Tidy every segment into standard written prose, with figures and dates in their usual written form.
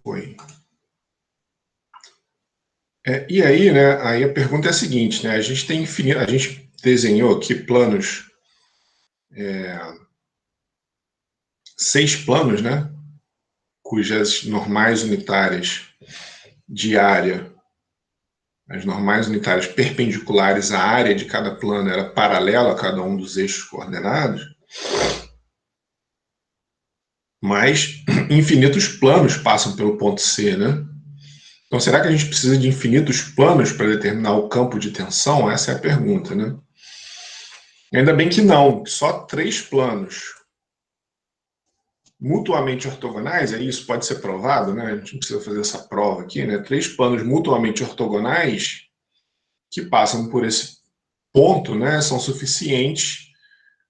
Foi. E aí, né, aí a pergunta é a seguinte, né, a gente desenhou aqui planos, 6 planos, né, cujas normais unitárias de área, as normais unitárias perpendiculares à área de cada plano era paralela a cada um dos eixos coordenados, mas infinitos planos passam pelo ponto C, né? Então, será que a gente precisa de infinitos planos para determinar o campo de tensão? Essa é a pergunta, né? Ainda bem que não, só 3 planos mutuamente ortogonais, aí isso pode ser provado, né? A gente não precisa fazer essa prova aqui, né? 3 planos mutuamente ortogonais que passam por esse ponto, né, são suficientes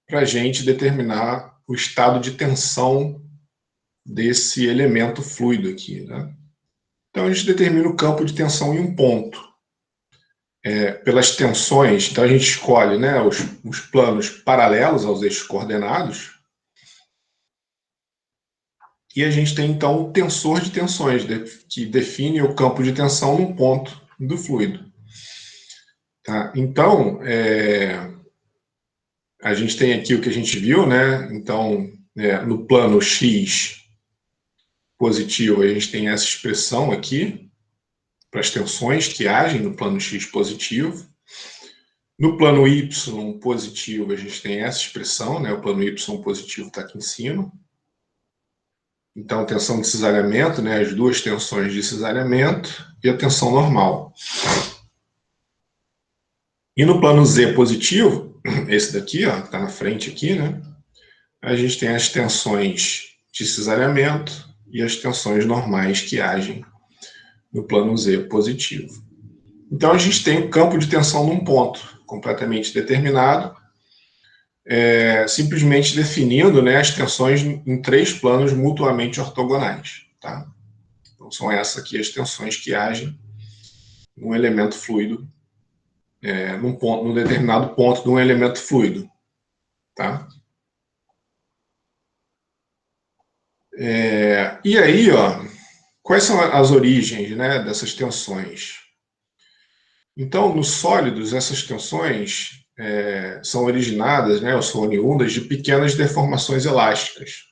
para a gente determinar o estado de tensão desse elemento fluido aqui, né? Então a gente determina o campo de tensão em um ponto. Pelas tensões, então a gente escolhe, né, os planos paralelos aos eixos coordenados, e a gente tem então o tensor de tensões, que define o campo de tensão num ponto do fluido. Tá? Então, a gente tem aqui o que a gente viu, né? Então, no plano x positivo, a gente tem essa expressão aqui, para as tensões que agem no plano x positivo. No plano y positivo, a gente tem essa expressão, né? O plano y positivo está aqui em cima. Então, tensão de cisalhamento, né? As duas tensões de cisalhamento e a tensão normal. E no plano z positivo, esse daqui, ó, que está na frente aqui, né? A gente tem as tensões de cisalhamento e as tensões normais que agem no plano z positivo. Então, a gente tem o campo de tensão num ponto completamente determinado, simplesmente definindo, né, as tensões em 3 planos mutuamente ortogonais. Tá? Então, são essas aqui as tensões que agem num elemento fluido, num determinado ponto de um elemento fluido. Tá? E aí, ó, quais são as origens, né, dessas tensões? Então, nos sólidos, essas tensões são originadas, né, ou são oriundas de pequenas deformações elásticas.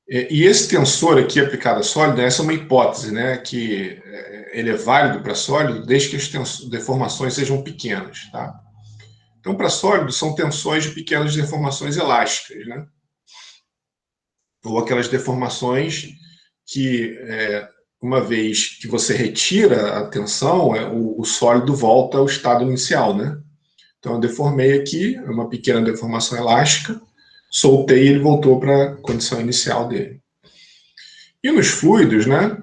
E esse tensor aqui aplicado a sólido, essa é uma hipótese, né, que ele é válido para sólido desde que as deformações sejam pequenas. Tá? Então, para sólido, são tensões de pequenas deformações elásticas, né? Ou aquelas deformações que, uma vez que você retira a tensão, o sólido volta ao estado inicial, né? Então, eu deformei aqui, uma pequena deformação elástica, soltei e ele voltou para a condição inicial dele. E nos fluidos, né?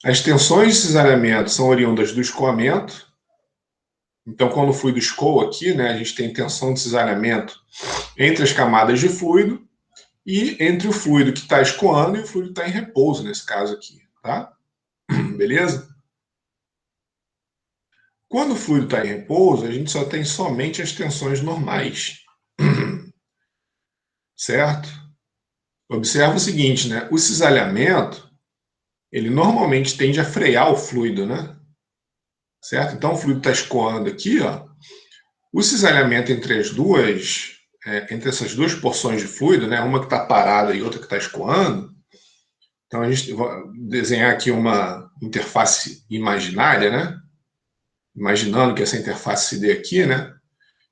As tensões de cisalhamento são oriundas do escoamento. Então, quando o fluido escoa aqui, né, a gente tem tensão de cisalhamento entre as camadas de fluido e entre o fluido que está escoando e o fluido que está em repouso, nesse caso aqui. Tá? Beleza? Quando o fluido está em repouso, a gente só tem somente as tensões normais. Certo? Observa o seguinte, né? O cisalhamento, ele normalmente tende a frear o fluido, né? Certo? Então, o fluido está escoando aqui, ó. O cisalhamento entre entre essas duas porções de fluido, né? Uma que está parada e outra que está escoando. Então, a gente vai desenhar aqui uma interface imaginária, né? Imaginando que essa interface se dê aqui, né?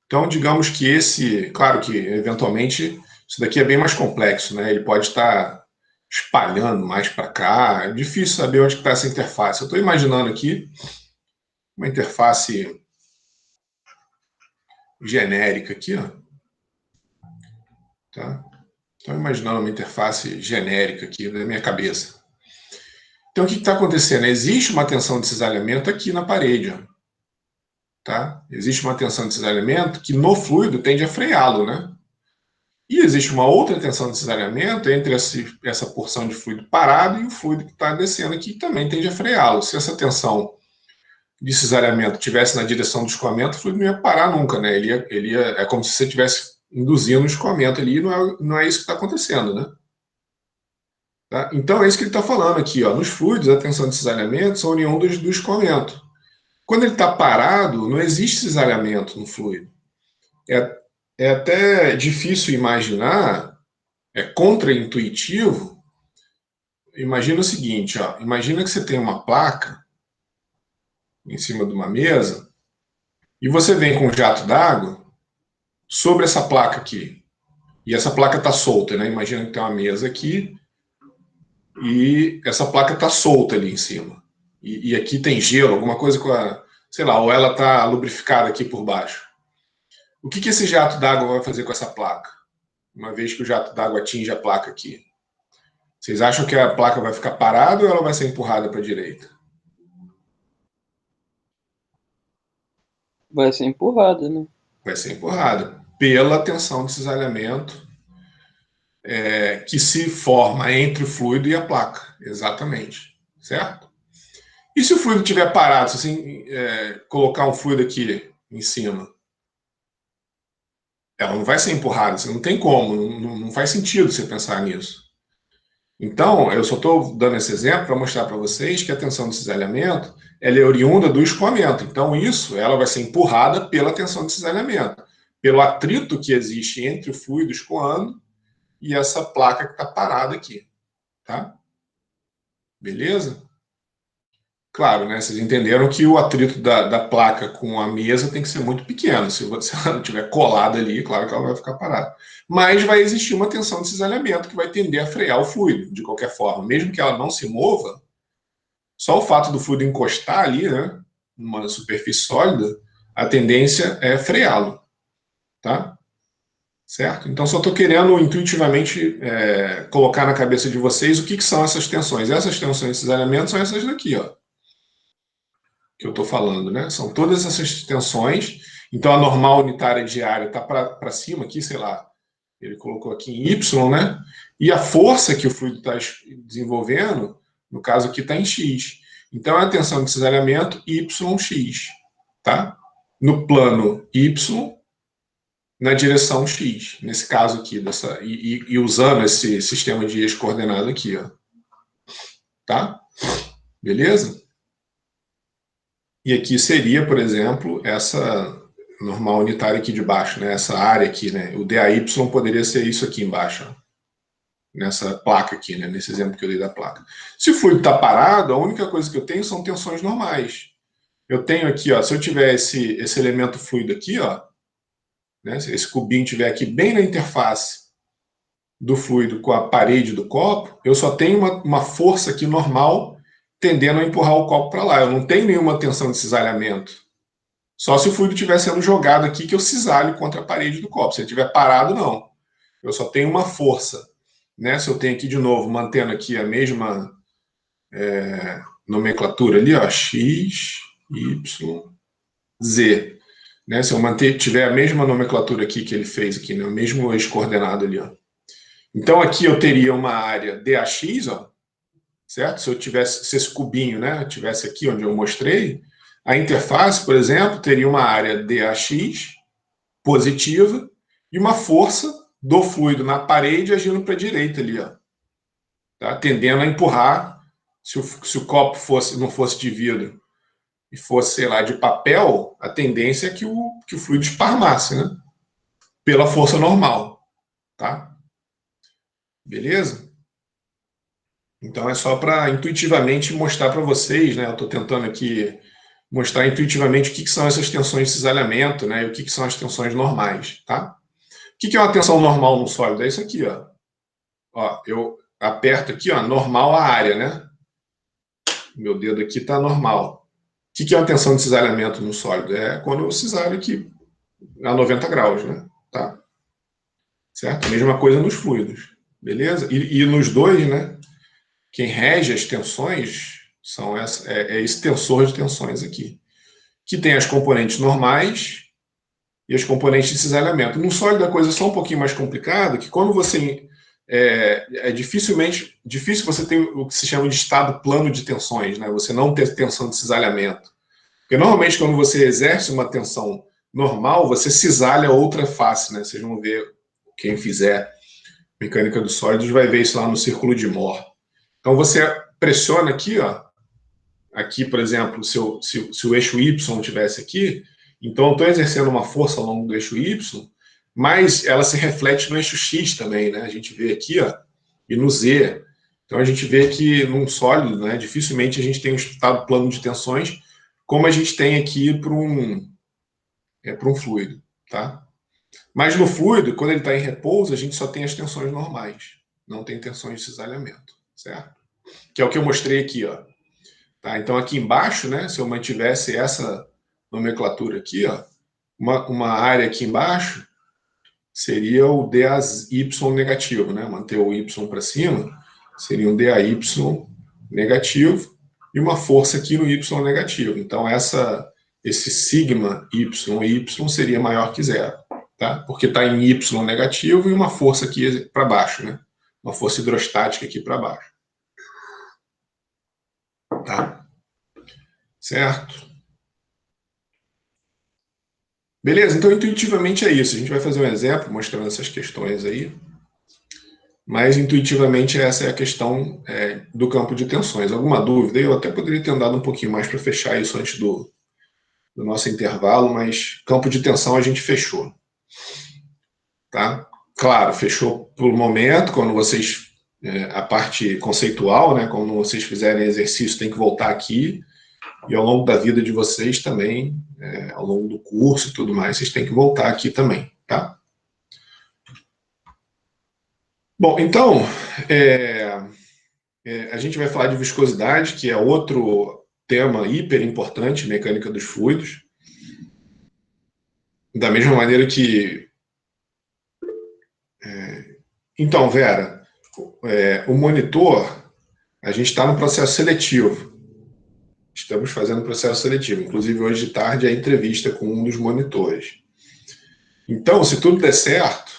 Então, digamos que claro que, eventualmente, isso daqui é bem mais complexo, né? Ele pode estar espalhando mais para cá, é difícil saber onde está essa interface. Eu estou imaginando aqui uma interface genérica aqui, ó. Tá? Estou imaginando uma interface genérica aqui na minha cabeça. Então, o que está acontecendo? Existe uma tensão de cisalhamento aqui na parede, ó. Tá? Existe uma tensão de cisalhamento que no fluido tende a freá-lo, né? E existe uma outra tensão de cisalhamento entre essa porção de fluido parado e o fluido que está descendo aqui, que também tende a freá-lo. Se essa tensão de cisalhamento tivesse na direção do escoamento, o fluido não ia parar nunca, né? É como se você estivesse induzindo o escoamento ali, e não é isso que está acontecendo, né? Tá? Então, é isso que ele está falando aqui. Ó. Nos fluidos, a tensão de cisalhamento são oriundas do escoamento. Quando ele está parado, não existe cisalhamento no fluido. É até difícil imaginar, é contraintuitivo. Imagina o seguinte, ó, imagina que você tem uma placa em cima de uma mesa e você vem com um jato d'água sobre essa placa aqui. E essa placa está solta, né? Imagina que tem uma mesa aqui e essa placa está solta ali em cima. E aqui tem gelo, alguma coisa com a, sei lá, ou ela está lubrificada aqui por baixo. O que esse jato d'água vai fazer com essa placa? Uma vez que o jato d'água atinge a placa aqui. Vocês acham que a placa vai ficar parada ou ela vai ser empurrada para a direita? Vai ser empurrada, né? Vai ser empurrada pela tensão de cisalhamento que se forma entre o fluido e a placa. Exatamente. Certo? E se o fluido estiver parado, se assim, colocar um fluido aqui em cima? Ela não vai ser empurrada, você não tem como, não faz sentido você pensar nisso. Então, eu só estou dando esse exemplo para mostrar para vocês que a tensão de cisalhamento ela é oriunda do escoamento. Então, ela vai ser empurrada pela tensão de cisalhamento, pelo atrito que existe entre o fluido escoando e essa placa que está parada aqui. Tá? Beleza? Claro, né? Vocês entenderam que o atrito da placa com a mesa tem que ser muito pequeno. Se ela não estiver colada ali, claro que ela vai ficar parada. Mas vai existir uma tensão de cisalhamento que vai tender a frear o fluido, de qualquer forma. Mesmo que ela não se mova, só o fato do fluido encostar ali, né, numa superfície sólida, a tendência é freá-lo. Tá? Certo? Então, só estou querendo intuitivamente colocar na cabeça de vocês o que são essas tensões. Essas tensões de cisalhamento são essas daqui, ó. Que eu estou falando, né? São todas essas tensões. Então, a normal unitária diária está para cima aqui, sei lá, ele colocou aqui em Y, né? E a força que o fluido está desenvolvendo, no caso aqui, está em X. Então, é a tensão de cisalhamento YX, tá? No plano Y, na direção X. Nesse caso aqui, e usando esse sistema de ex-coordenado aqui, ó. Tá? Beleza? E aqui seria, por exemplo, essa normal unitária aqui de baixo, né? Essa área aqui, né? O DAY poderia ser isso aqui embaixo, ó. Nessa placa aqui, né? Nesse exemplo que eu dei da placa. Se o fluido está parado, a única coisa que eu tenho são tensões normais. Eu tenho aqui, ó, se eu tiver esse elemento fluido aqui, ó, né? Se esse cubinho estiver aqui bem na interface do fluido com a parede do copo, eu só tenho uma força aqui normal tendendo a empurrar o copo para lá. Eu não tenho nenhuma tensão de cisalhamento. Só se o fluido estiver sendo jogado aqui que eu cisalho contra a parede do copo. Se ele estiver parado, não. Eu só tenho uma força. Né? Se eu tenho aqui de novo, mantendo aqui a mesma nomenclatura ali, ó, X, Y, Z. Né? Se eu tiver a mesma nomenclatura aqui que ele fez aqui, né? O mesmo ex-coordenado ali. Ó. Então aqui eu teria uma área DAX, ó, certo? Se esse cubinho, né, tivesse aqui onde eu mostrei, a interface, por exemplo, teria uma área DAX positiva e uma força do fluido na parede agindo para a direita ali, ó, tá? Tendendo a empurrar, se o copo não fosse de vidro e fosse, sei lá, de papel, a tendência é que o fluido esparmasse, né? Pela força normal, tá? Beleza? Então é só para intuitivamente mostrar para vocês, né? Eu estou tentando aqui mostrar intuitivamente o que são essas tensões de cisalhamento, né? E o que são as tensões normais, tá? O que é uma tensão normal no sólido? É isso aqui, ó. Ó, eu aperto aqui, ó, normal a área, né? Meu dedo aqui está normal. O que é uma tensão de cisalhamento no sólido? É quando eu cisalho aqui a 90 graus, né? Tá? Certo? Mesma coisa nos fluidos, beleza? E nos dois, né? Quem rege as tensões é esse tensor de tensões aqui, que tem as componentes normais e as componentes de cisalhamento. No sólido a coisa é só um pouquinho mais complicada, que quando você difícil você ter o que se chama de estado plano de tensões, né? Você não ter tensão de cisalhamento. Porque normalmente quando você exerce uma tensão normal, você cisalha outra face, né? Vocês vão ver, quem fizer mecânica dos sólidos vai ver isso lá no círculo de Mohr. Então, você pressiona aqui, ó, aqui, por exemplo, se o eixo Y estivesse aqui, então eu estou exercendo uma força ao longo do eixo Y, mas ela se reflete no eixo X também, né? A gente vê aqui, ó, e no Z. Então, a gente vê que num sólido, né, dificilmente a gente tem um estado plano de tensões, como a gente tem aqui para um fluido, tá? Mas no fluido, quando ele está em repouso, a gente só tem as tensões normais, não tem tensões de cisalhamento, certo? Que é o que eu mostrei aqui, ó. Tá? Então, aqui embaixo, né, se eu mantivesse essa nomenclatura aqui, ó, uma área aqui embaixo seria o DAY negativo, né? Manter o Y para cima seria um DAY negativo e uma força aqui no Y negativo. Então, esse sigma Y seria maior que zero, tá? Porque está em Y negativo e uma força aqui para baixo, né? Uma força hidrostática aqui para baixo. Tá? Certo? Beleza? Então, intuitivamente é isso. A gente vai fazer um exemplo mostrando essas questões aí. Mas, intuitivamente, essa é a questão do campo de tensões. Alguma dúvida? Eu até poderia ter andado um pouquinho mais para fechar isso antes do nosso intervalo, mas campo de tensão a gente fechou. Tá? Claro, fechou por momento, quando vocês... a parte conceitual, né? Quando vocês fizerem exercício, tem que voltar aqui. E ao longo da vida de vocês também, ao longo do curso e tudo mais, vocês têm que voltar aqui também, tá? Bom, então, a gente vai falar de viscosidade, que é outro tema hiper importante, mecânica dos fluidos. Da mesma maneira que... Então, Vera, o monitor, a gente está no processo seletivo. Estamos fazendo processo seletivo. Inclusive, hoje de tarde, a entrevista com um dos monitores. Então, se tudo der certo,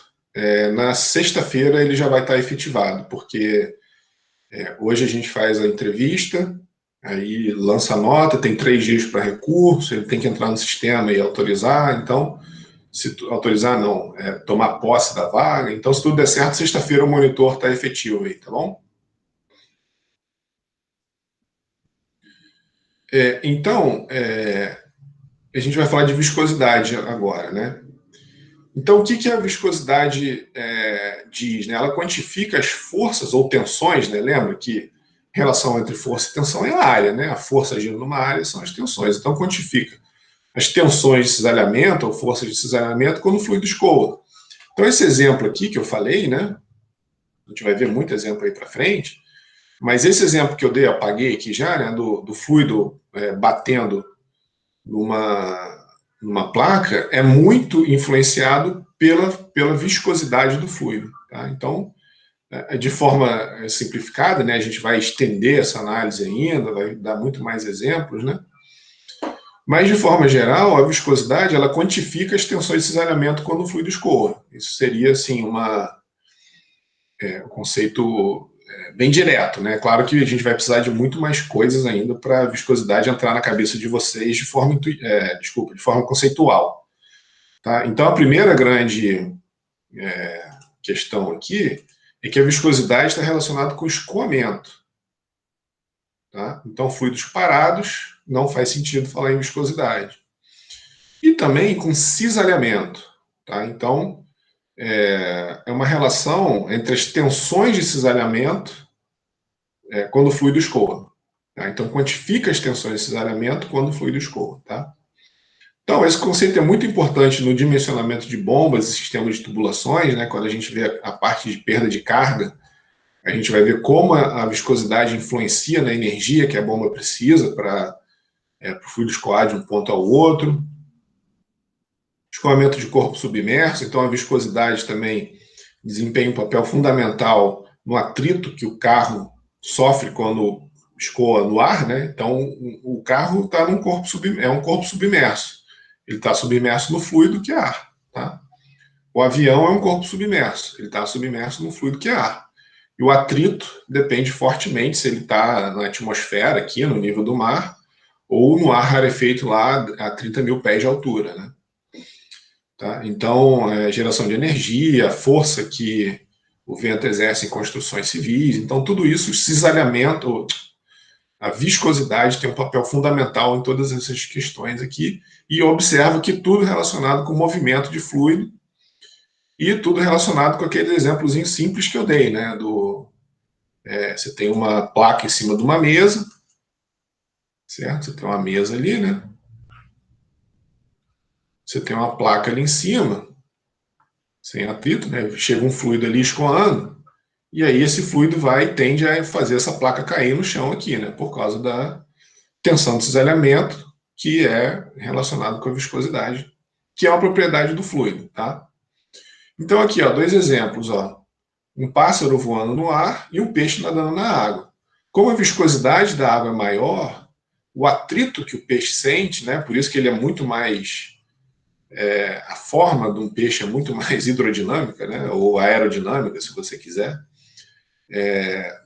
na sexta-feira ele já vai estar efetivado, porque hoje a gente faz a entrevista, aí lança a nota, tem 3 dias para recurso, ele tem que entrar no sistema e autorizar, então, autorizar não, tomar posse da vaga. Então, se tudo der certo, sexta-feira o monitor está efetivo aí, tá bom? Então, a gente vai falar de viscosidade agora, né? Então, o que a viscosidade diz? Né? Ela quantifica as forças ou tensões, né? Lembra que a relação entre força e tensão é a área, né? A força agindo numa área são as tensões. Então, quantifica as tensões de cisalhamento ou forças de cisalhamento quando o fluido escoa. Então, esse exemplo aqui que eu falei, né? A gente vai ver muito exemplo aí para frente, mas esse exemplo que eu dei, apaguei aqui já, né? Do fluido batendo numa placa, é muito influenciado pela viscosidade do fluido. Tá? Então, de forma simplificada, né, a gente vai estender essa análise ainda, vai dar muito mais exemplos, né? Mas, de forma geral, a viscosidade ela quantifica as tensões de cisalhamento quando o fluido escoa. Isso seria, assim, um conceito bem direto, né? Claro que a gente vai precisar de muito mais coisas ainda para a viscosidade entrar na cabeça de vocês de forma conceitual. Tá? Então, a primeira grande questão aqui é que a viscosidade está relacionada com o escoamento. Tá? Então, fluidos parados, não faz sentido falar em viscosidade. E também com cisalhamento. Tá? Então, é uma relação entre as tensões de cisalhamento quando o fluido escoa. Tá? Então, quantifica as tensões de cisalhamento quando o fluido escoa. Tá? Então, esse conceito é muito importante no dimensionamento de bombas e sistemas de tubulações, né? Quando a gente vê a parte de perda de carga, a gente vai ver como a viscosidade influencia na energia que a bomba precisa para o fluido escoar de um ponto ao outro. Escoamento de corpo submerso, então a viscosidade também desempenha um papel fundamental no atrito que o carro sofre quando escoa no ar, né? Então, o carro está um corpo submerso. Ele está submerso no fluido que é ar. Tá? O avião é um corpo submerso. Ele está submerso no fluido que é ar. E o atrito depende fortemente se ele está na atmosfera, aqui no nível do mar, ou no ar rarefeito lá a 30 mil pés de altura. Né? Tá? Então, geração de energia, a força que o vento exerce em construções civis. Então, tudo isso, o cisalhamento, a viscosidade tem um papel fundamental em todas essas questões aqui. E eu observo que tudo relacionado com o movimento de fluido e tudo relacionado com aquele exemplozinho simples que eu dei, né? Você tem uma placa em cima de uma mesa, certo? Você tem uma mesa ali, né? Você tem uma placa ali em cima, sem atrito, né? Chega um fluido ali escoando, e aí esse fluido tende a fazer essa placa cair no chão aqui, né? Por causa da tensão de cisalhamento, que é relacionado com a viscosidade, que é uma propriedade do fluido, tá? Então aqui, ó, dois exemplos, ó. Um pássaro voando no ar e um peixe nadando na água. Como a viscosidade da água é maior, o atrito que o peixe sente, né? Por isso que ele é muito mais a forma de um peixe é muito mais hidrodinâmica, né, ou aerodinâmica, se você quiser,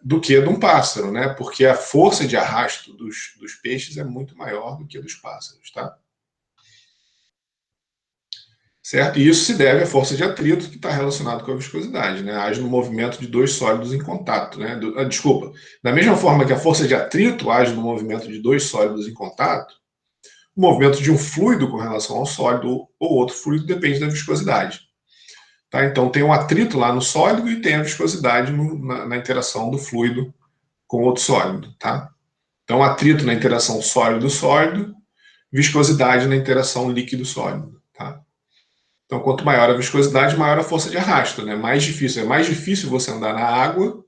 do que de um pássaro, né, porque a força de arrasto dos peixes é muito maior do que a dos pássaros, tá? Certo? E isso se deve à força de atrito que está relacionado com a viscosidade, né? Age no movimento de dois sólidos em contato, né? Desculpa. Da mesma forma que a força de atrito age no movimento de dois sólidos em contato, o movimento de um fluido com relação ao sólido ou outro fluido depende da viscosidade. Tá? Então, tem um atrito lá no sólido e tem a viscosidade na interação do fluido com outro sólido. Tá? Então, atrito na interação sólido-sólido, viscosidade na interação líquido-sólido. Tá? Então, quanto maior a viscosidade, maior a força de arrasto. Né? É mais difícil você andar na água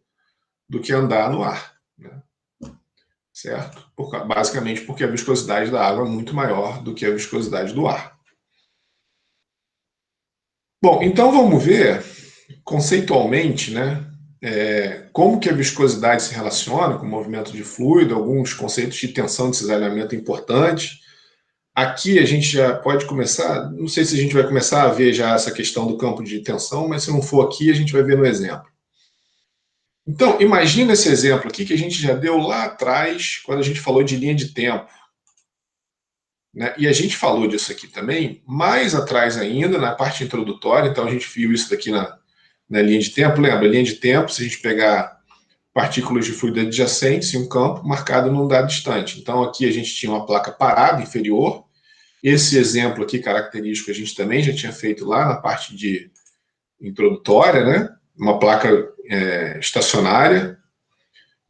do que andar no ar. Né? Certo? Basicamente porque a viscosidade da água é muito maior do que a viscosidade do ar. Bom, então vamos ver conceitualmente, né, como que a viscosidade se relaciona com o movimento de fluido, alguns conceitos de tensão de cisalhamento importantes. Aqui a gente já pode começar, não sei se a gente vai começar a ver já essa questão do campo de tensão, mas se não for aqui, a gente vai ver no exemplo. Então, imagina esse exemplo aqui que a gente já deu lá atrás, quando a gente falou de linha de tempo. Né? E a gente falou disso aqui também, mais atrás ainda, na parte introdutória, então a gente viu isso daqui na linha de tempo. Lembra, linha de tempo, se a gente pegar partículas de fluido adjacentes em um campo marcado num dado distante. Então aqui a gente tinha uma placa parada inferior. Esse exemplo aqui característico a gente também já tinha feito lá na parte de introdutória, né? Uma placa estacionária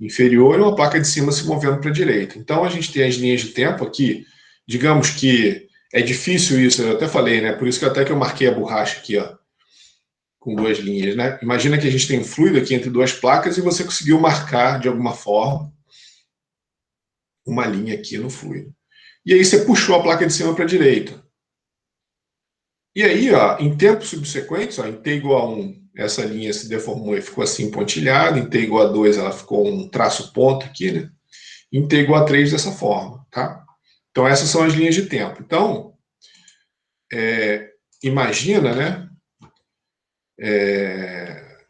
inferior e uma placa de cima se movendo para a direita. Então a gente tem as linhas de tempo aqui. Digamos que é difícil isso, eu até falei, né? Por isso que até que eu marquei a borracha aqui, ó, com duas linhas, né? Imagina que a gente tem um fluido aqui entre duas placas e você conseguiu marcar, de alguma forma, uma linha aqui no fluido. E aí você puxou a placa de cima para a direita. E aí, ó, em tempos subsequentes, ó, em t igual a 1, essa linha se deformou e ficou assim pontilhada. Em t igual a 2, ela ficou um traço ponto aqui, né? Em t igual a 3, dessa forma, tá? Então, essas são as linhas de tempo. Então, imagina, né?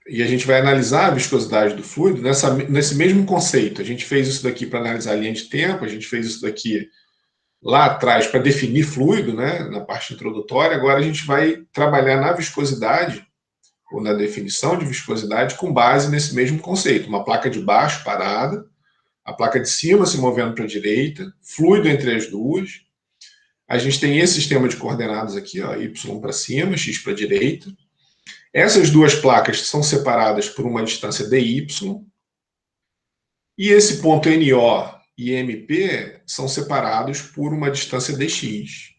E a gente vai analisar a viscosidade do fluido nesse mesmo conceito. A gente fez isso daqui para analisar a linha de tempo, a gente fez isso daqui lá atrás para definir fluido, né, na parte introdutória. Agora a gente vai trabalhar na viscosidade, ou na definição de viscosidade, com base nesse mesmo conceito. Uma placa de baixo parada, a placa de cima se movendo para a direita, fluido entre as duas. A gente tem esse sistema de coordenadas aqui, ó, y para cima, x para a direita. Essas duas placas são separadas por uma distância dy, e esse ponto NO e MP são separados por uma distância dx.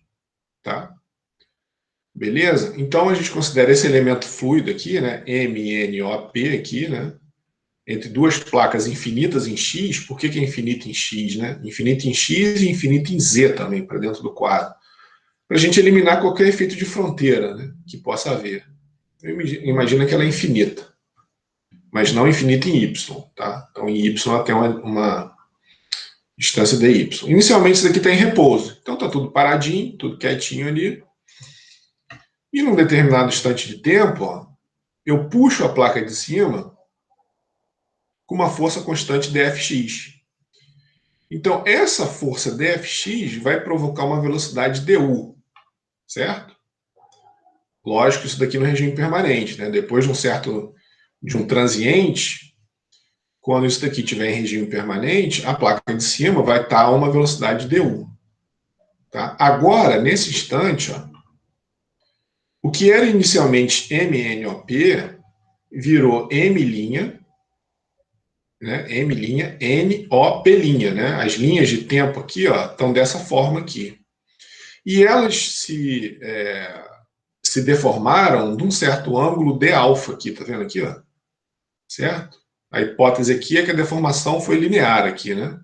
Tá? Beleza? Então a gente considera esse elemento fluido aqui, né, MNOP aqui, né, entre duas placas infinitas em x. Por que é infinito em x? Né? Infinito em x e infinito em z também, para dentro do quadro. Para a gente eliminar qualquer efeito de fronteira, né, que possa haver. Imagina que ela é infinita, mas não infinita em y. Tá? Então em y ela tem uma distância dy. Inicialmente isso daqui está em repouso. Então está tudo paradinho, tudo quietinho ali. E num determinado instante de tempo, ó, eu puxo a placa de cima com uma força constante dfx. Então, essa força dfx vai provocar uma velocidade du, certo? Lógico, isso daqui no regime permanente, né? Depois de de um transiente, quando isso daqui estiver em regime permanente, a placa de cima vai estar a uma velocidade du. Tá? Agora, nesse instante, ó, o que era inicialmente MNOP virou M', né? M', NOP', né? As linhas de tempo aqui, ó, estão dessa forma aqui. E elas se deformaram de um certo ângulo de alfa aqui, tá vendo aqui, ó? Certo? A hipótese aqui é que a deformação foi linear aqui, né?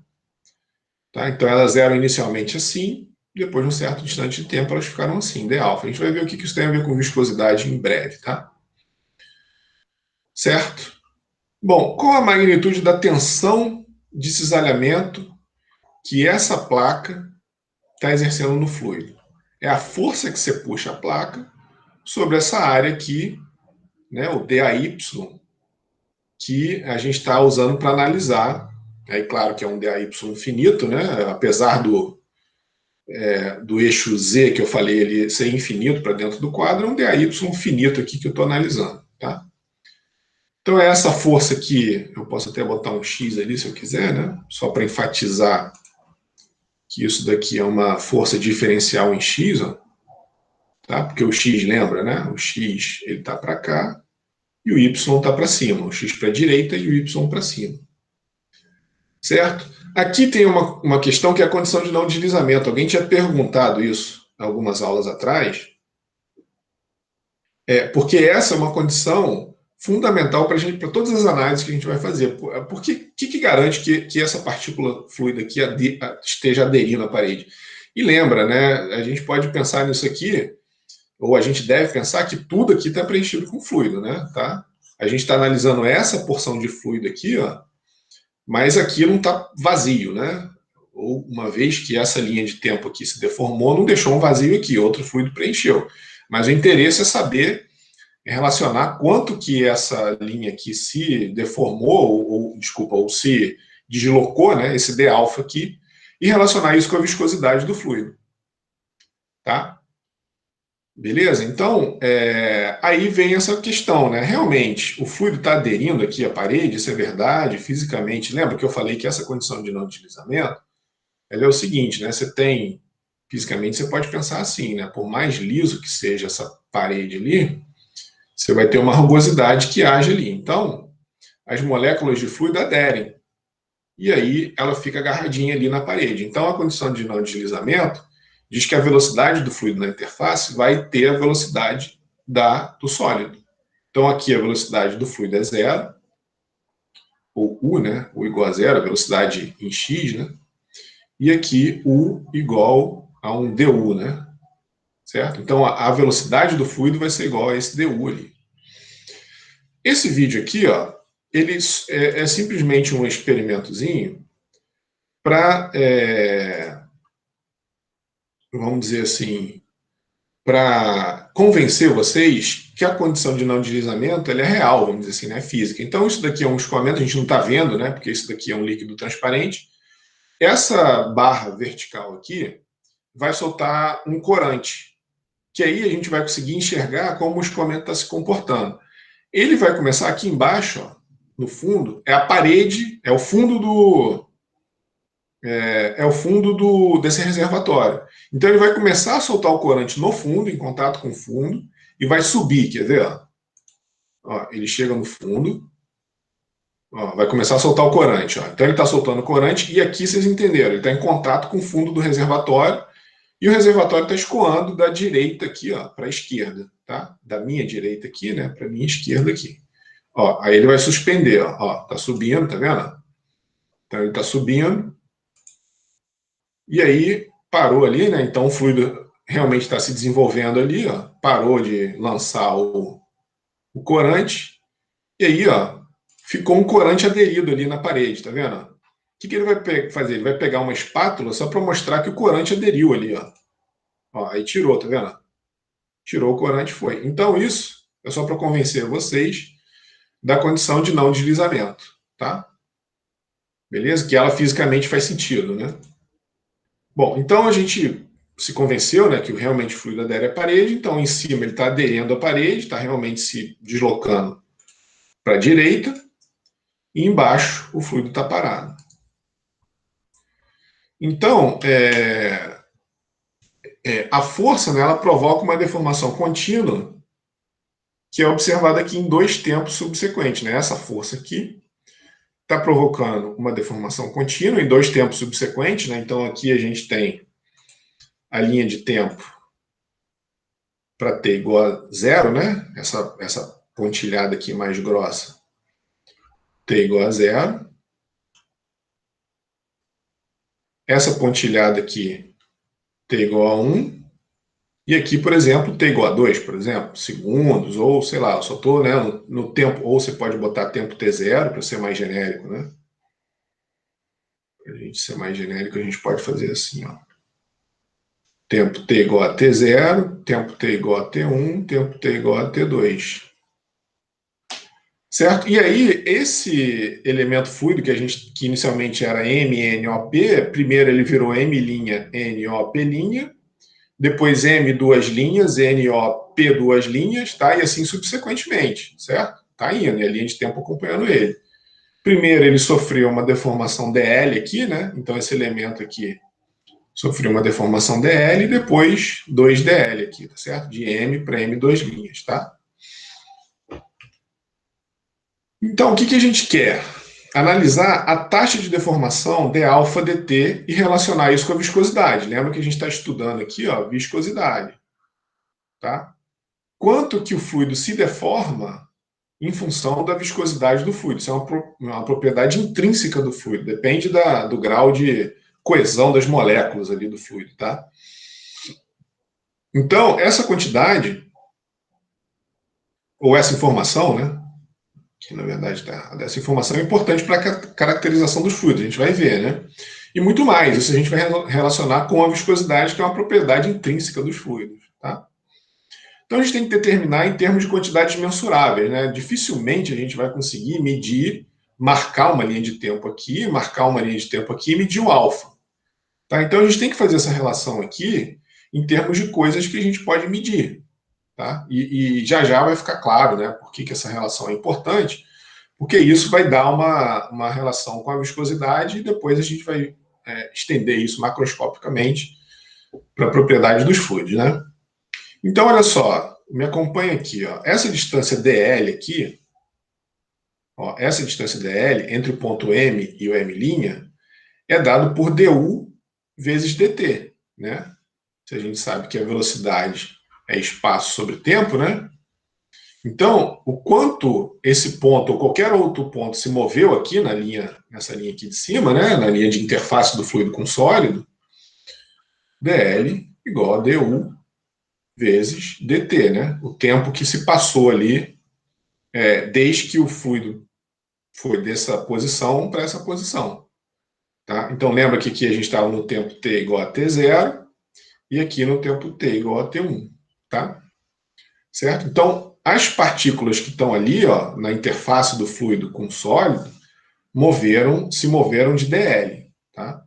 Tá? Então elas eram inicialmente assim, depois de um certo instante de tempo elas ficaram assim, de alfa. A gente vai ver o que isso tem a ver com viscosidade em breve, tá? Certo? Bom, qual a magnitude da tensão de cisalhamento que essa placa está exercendo no fluido? É a força que você puxa a placa sobre essa área aqui, né, o DAY, que a gente está usando para analisar. Aí, claro que é um DAY finito, né, apesar do eixo Z que eu falei ele ser infinito para dentro do quadro, é um DAY finito aqui que eu estou analisando. Tá? Então é essa força aqui, eu posso até botar um X ali se eu quiser, né? Só para enfatizar que isso daqui é uma força diferencial em X, ó, tá? Porque o X, lembra, né? O X ele está para cá e o Y está para cima, o X para a direita e o Y para cima. Certo? Aqui tem uma questão que é a condição de não deslizamento. Alguém tinha perguntado isso algumas aulas atrás, porque essa é uma condição fundamental para todas as análises que a gente vai fazer. Porque o que garante que essa partícula fluida aqui esteja aderindo à parede? E lembra, né? A gente pode pensar nisso aqui, ou a gente deve pensar que tudo aqui está preenchido com fluido, né? Tá? A gente está analisando essa porção de fluido aqui, ó, mas aqui não está vazio, né? Ou uma vez que essa linha de tempo aqui se deformou, não deixou um vazio aqui, outro fluido preencheu. Mas o interesse é saber relacionar quanto que essa linha aqui se deformou, ou se deslocou, né, esse d alfa aqui, e relacionar isso com a viscosidade do fluido. Tá? Beleza? Então, aí vem essa questão, né? Realmente, o fluido está aderindo aqui à parede, isso é verdade, fisicamente. Lembra que eu falei que essa condição de não deslizamento, ela é o seguinte, né? Você tem, fisicamente, você pode pensar assim, né? Por mais liso que seja essa parede ali, você vai ter uma rugosidade que age ali. Então, as moléculas de fluido aderem. E aí ela fica agarradinha ali na parede. Então, a condição de não deslizamento diz que a velocidade do fluido na interface vai ter a velocidade do sólido. Então, aqui a velocidade do fluido é zero, ou U, né? U igual a zero, a velocidade em X, né? E aqui U igual a um DU, né? Certo? Então, a velocidade do fluido vai ser igual a esse DU ali. Esse vídeo aqui, ó, ele é simplesmente um experimentozinho para, vamos dizer assim, para convencer vocês que a condição de não deslizamento ela é real, vamos dizer assim, né, física. Então, isso daqui é um escoamento, a gente não está vendo, né, porque isso daqui é um líquido transparente. Essa barra vertical aqui vai soltar um corante, que aí a gente vai conseguir enxergar como o escoamento está se comportando. Ele vai começar aqui embaixo, ó, no fundo, é a parede, é o fundo desse reservatório. Então ele vai começar a soltar o corante no fundo, em contato com o fundo, e vai subir, quer ver? Ó, ele chega no fundo, ó, vai começar a soltar o corante. Ó. Então ele está soltando o corante, e aqui vocês entenderam, ele está em contato com o fundo do reservatório, e o reservatório está escoando da direita aqui para a esquerda, tá? Da minha direita aqui, né, para a minha esquerda aqui. Ó, aí ele vai suspender, ó, tá subindo, tá vendo? Então ele está subindo, e aí parou ali, né? Então o fluido realmente está se desenvolvendo ali, ó, parou de lançar o corante, e aí, ó, ficou um corante aderido ali na parede, tá vendo? O que ele vai fazer? Ele vai pegar uma espátula só para mostrar que o corante aderiu ali, ó. Ó, aí tirou, tá vendo? Tirou o corante e foi. Então isso é só para convencer vocês da condição de não deslizamento, tá? Beleza? Que ela fisicamente faz sentido, né? Bom, então a gente se convenceu, né, que realmente o fluido adere à parede, então em cima ele está aderindo à parede, está realmente se deslocando para a direita, e embaixo o fluido está parado. Então, a força, né, ela provoca uma deformação contínua, que é observada aqui em 2 tempos subsequentes. Né? Essa força aqui está provocando uma deformação contínua em 2 tempos subsequentes. Né? Então, aqui a gente tem a linha de tempo para t igual a 0, né? Essa pontilhada aqui mais grossa, t igual a 0. Essa pontilhada aqui, t igual a 1. E aqui, por exemplo, t igual a 2, por exemplo, segundos, ou sei lá, eu só estou, né, no tempo, ou você pode botar tempo t0 para ser mais genérico, né? Para a gente ser mais genérico, a gente pode fazer assim, ó. Tempo t igual a t0, tempo t igual a t1, tempo t igual a t2. Certo? E aí, esse elemento fluido que inicialmente era MNOP, primeiro ele virou M', depois M duas linhas, NOP duas linhas, tá? E assim subsequentemente, certo? Tá indo, e a linha de tempo acompanhando ele. Primeiro ele sofreu uma deformação DL aqui, né? Então esse elemento aqui sofreu uma deformação DL, e depois 2DL aqui, tá certo? De M para M duas linhas, tá? Então, o que a gente quer? Analisar a taxa de deformação d alfa dt e relacionar isso com a viscosidade. Lembra que a gente está estudando aqui, ó, viscosidade. Tá? Quanto que o fluido se deforma em função da viscosidade do fluido. Isso é uma propriedade intrínseca do fluido. Depende do grau de coesão das moléculas ali do fluido. Tá? Então, essa quantidade, ou essa informação, né? Que na verdade essa informação é importante para a caracterização dos fluidos, a gente vai ver, né? E muito mais, isso a gente vai relacionar com a viscosidade, que é uma propriedade intrínseca dos fluidos, tá? Então a gente tem que determinar em termos de quantidades mensuráveis, né? Dificilmente a gente vai conseguir medir, marcar uma linha de tempo aqui, marcar uma linha de tempo aqui e medir o alfa, tá? Então a gente tem que fazer essa relação aqui em termos de coisas que a gente pode medir. Tá? E já vai ficar claro, né, por que essa relação é importante, porque isso vai dar uma relação com a viscosidade e depois a gente vai estender isso macroscopicamente para a propriedade dos fluidos. Né? Então, olha só, me acompanha aqui. Ó, essa distância dl aqui, ó, essa distância dl entre o ponto M e o M' é dado por du vezes dt. Né? Se a gente sabe que a velocidade é espaço sobre tempo, né? Então, o quanto esse ponto ou qualquer outro ponto se moveu aqui nessa linha aqui de cima, né? Na linha de interface do fluido com sólido, dl igual a du vezes dt, né? O tempo que se passou ali desde que o fluido foi dessa posição para essa posição. Tá? Então, lembra que aqui a gente estava no tempo t igual a t0 e aqui no tempo t igual a t1. Tá? Certo? Então, as partículas que estão ali, ó, na interface do fluido com o sólido, se moveram de dl. Tá?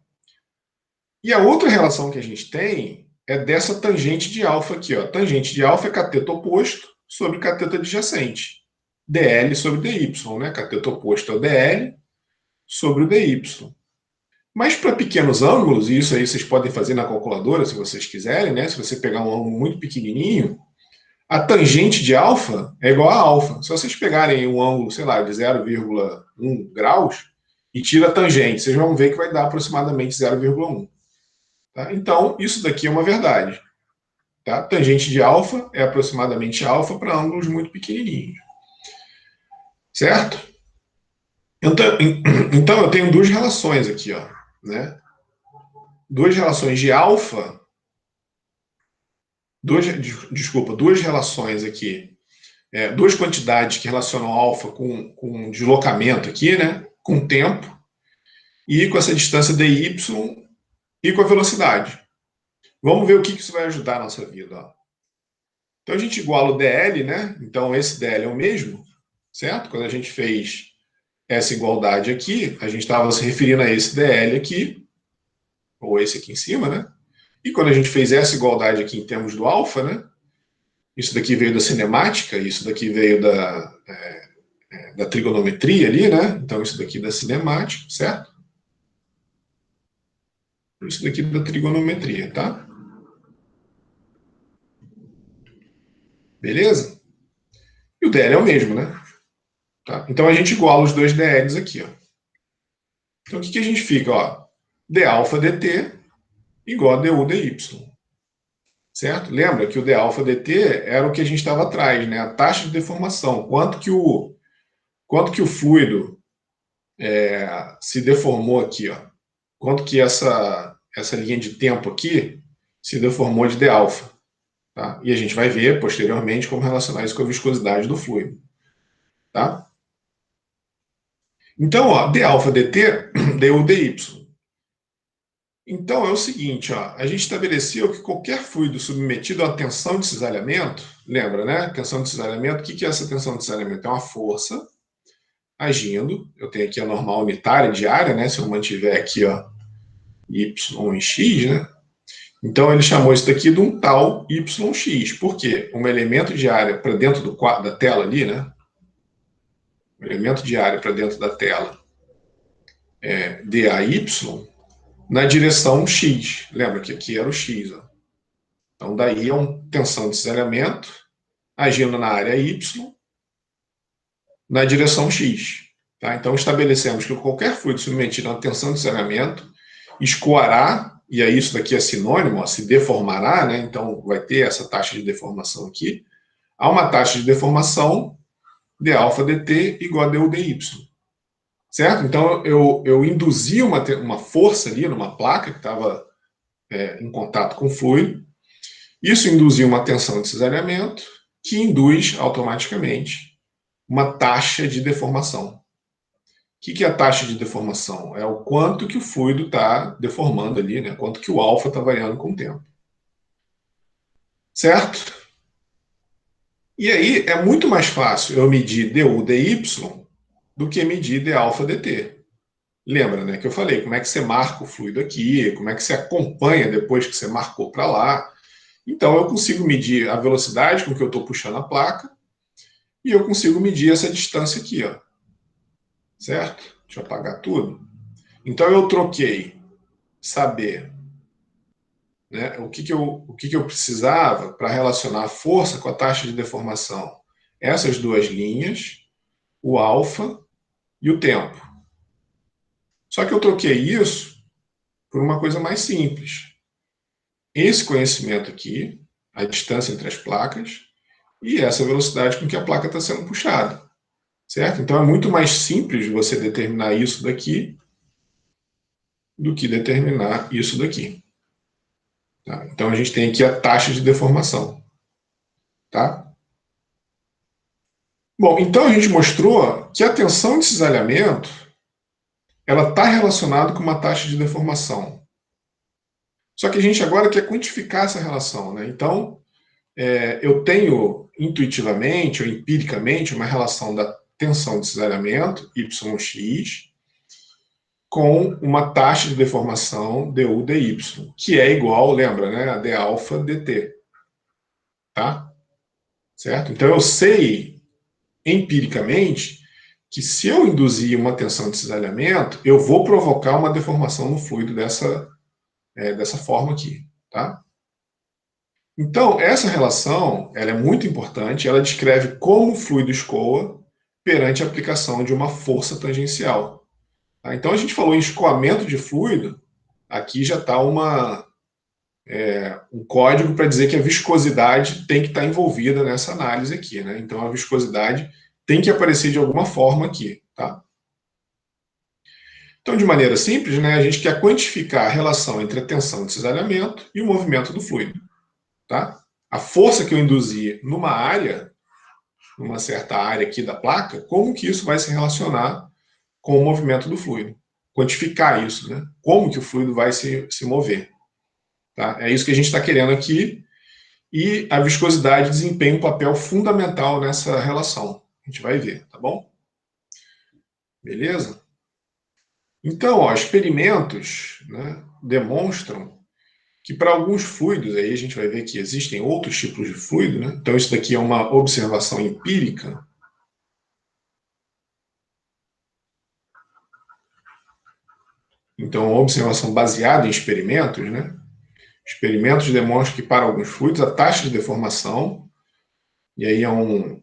E a outra relação que a gente tem é dessa tangente de alfa aqui. Ó. Tangente de alfa é cateto oposto sobre cateto adjacente. dl sobre dy. Né? Cateto oposto é o dl sobre o dy. Mas para pequenos ângulos, e isso aí vocês podem fazer na calculadora se vocês quiserem, né? Se você pegar um ângulo muito pequenininho, a tangente de alfa é igual a alfa. Se vocês pegarem um ângulo, sei lá, de 0,1 graus e tira a tangente, vocês vão ver que vai dar aproximadamente 0,1. Tá? Então, isso daqui é uma verdade. Tá? Tangente de alfa é aproximadamente alfa para ângulos muito pequenininhos. Certo? Então eu tenho duas relações aqui. Ó, né? Duas relações de alfa. Duas relações aqui. Duas quantidades que relacionam alfa com deslocamento aqui, né? Com tempo, e com essa distância dy e com a velocidade. Vamos ver o que isso vai ajudar na nossa vida. Ó. Então a gente iguala o dl, né? Então esse dl é o mesmo, certo? Quando a gente fez essa igualdade aqui, a gente estava se referindo a esse dl aqui, ou esse aqui em cima, né? E quando a gente fez essa igualdade aqui em termos do alfa, né? Isso daqui veio da cinemática, isso daqui veio da trigonometria ali, né? Então, isso daqui da cinemática, certo? Isso daqui da trigonometria, tá? Beleza? E o DL é o mesmo, né? Tá? Então, a gente iguala os dois DLs aqui, ó. Então, o que a gente fica? Ó, d alfa dt igual a du dy. Certo? Lembra que o d alfa dt era o que a gente estava atrás, né? A taxa de deformação. Quanto que o fluido se deformou aqui, ó. Quanto que essa linha de tempo aqui se deformou de d alfa. Tá? E a gente vai ver posteriormente como relacionar isso com a viscosidade do fluido. Tá? Então, ó, d alfa dt du dy. Então é o seguinte, ó, a gente estabeleceu que qualquer fluido submetido a tensão de cisalhamento, lembra, né? Tensão de cisalhamento, o que é essa tensão de cisalhamento? É uma força agindo, eu tenho aqui a normal unitária diária, né? Se eu mantiver aqui, ó, y em x, né? Então ele chamou isso daqui de um tal yx. Por quê? Um elemento de área para dentro da tela ali, né? Um elemento de área para dentro da tela é DAY na direção x. Lembra que aqui era o x, ó. Então, daí é uma tensão de cisalhamento agindo na área Y na direção X. Tá? Então, estabelecemos que qualquer fluido submetido a uma tensão de cisalhamento escoará, e aí isso daqui é sinônimo, ó, se deformará, né? Então vai ter essa taxa de deformação aqui, há uma taxa de deformação de alfa dt igual a du dy. Certo? Então, eu induzi uma força ali numa placa que estava em contato com o fluido. Isso induziu uma tensão de cisalhamento, que induz automaticamente uma taxa de deformação. O que é a taxa de deformação? É o quanto que o fluido está deformando ali, né? Quanto que o alfa está variando com o tempo. Certo? E aí é muito mais fácil eu medir du dy do que medir d alfa dt. Lembra, né, que eu falei como é que você marca o fluido aqui, como é que você acompanha depois que você marcou para lá. Então eu consigo medir a velocidade com que eu estou puxando a placa e eu consigo medir essa distância aqui, ó. Certo? Deixa eu apagar tudo. Então eu troquei saber, né, o que eu precisava para relacionar a força com a taxa de deformação. Essas duas linhas, o alfa e o tempo. Só que eu troquei isso por uma coisa mais simples. Esse conhecimento aqui, a distância entre as placas, e essa velocidade com que a placa está sendo puxada. Certo? Então é muito mais simples você determinar isso daqui do que determinar isso daqui. Tá? Então a gente tem aqui a taxa de deformação. Tá? Bom, então a gente mostrou que a tensão de cisalhamento ela está relacionada com uma taxa de deformação. Só que a gente agora quer quantificar essa relação. Né? Então, eu tenho intuitivamente ou empiricamente uma relação da tensão de cisalhamento, YX, com uma taxa de deformação du dy, que é igual, lembra, né, a d alfa dt. Tá? Certo? Então eu sei empiricamente que se eu induzir uma tensão de cisalhamento, eu vou provocar uma deformação no fluido dessa forma aqui. Tá? Então, essa relação ela é muito importante, ela descreve como o fluido escoa perante a aplicação de uma força tangencial. Tá? Então, a gente falou em escoamento de fluido, aqui já está um código para dizer que a viscosidade tem que estar envolvida nessa análise aqui. Né? Então, a viscosidade tem que aparecer de alguma forma aqui. Tá? Então, de maneira simples, né, a gente quer quantificar a relação entre a tensão de cisalhamento e o movimento do fluido. Tá? A força que eu induzi numa área, numa certa área aqui da placa, como que isso vai se relacionar com o movimento do fluido? Quantificar isso, né? Como que o fluido vai se mover. Tá? É isso que a gente está querendo aqui, e a viscosidade desempenha um papel fundamental nessa relação. A gente vai ver, tá bom? Beleza? Então, ó, experimentos, né, demonstram que para alguns fluidos, aí a gente vai ver que existem outros tipos de fluido, né? Então isso daqui é uma observação empírica, Então, uma observação baseada em experimentos, né? Experimentos demonstram que para alguns fluidos a taxa de deformação, e aí é um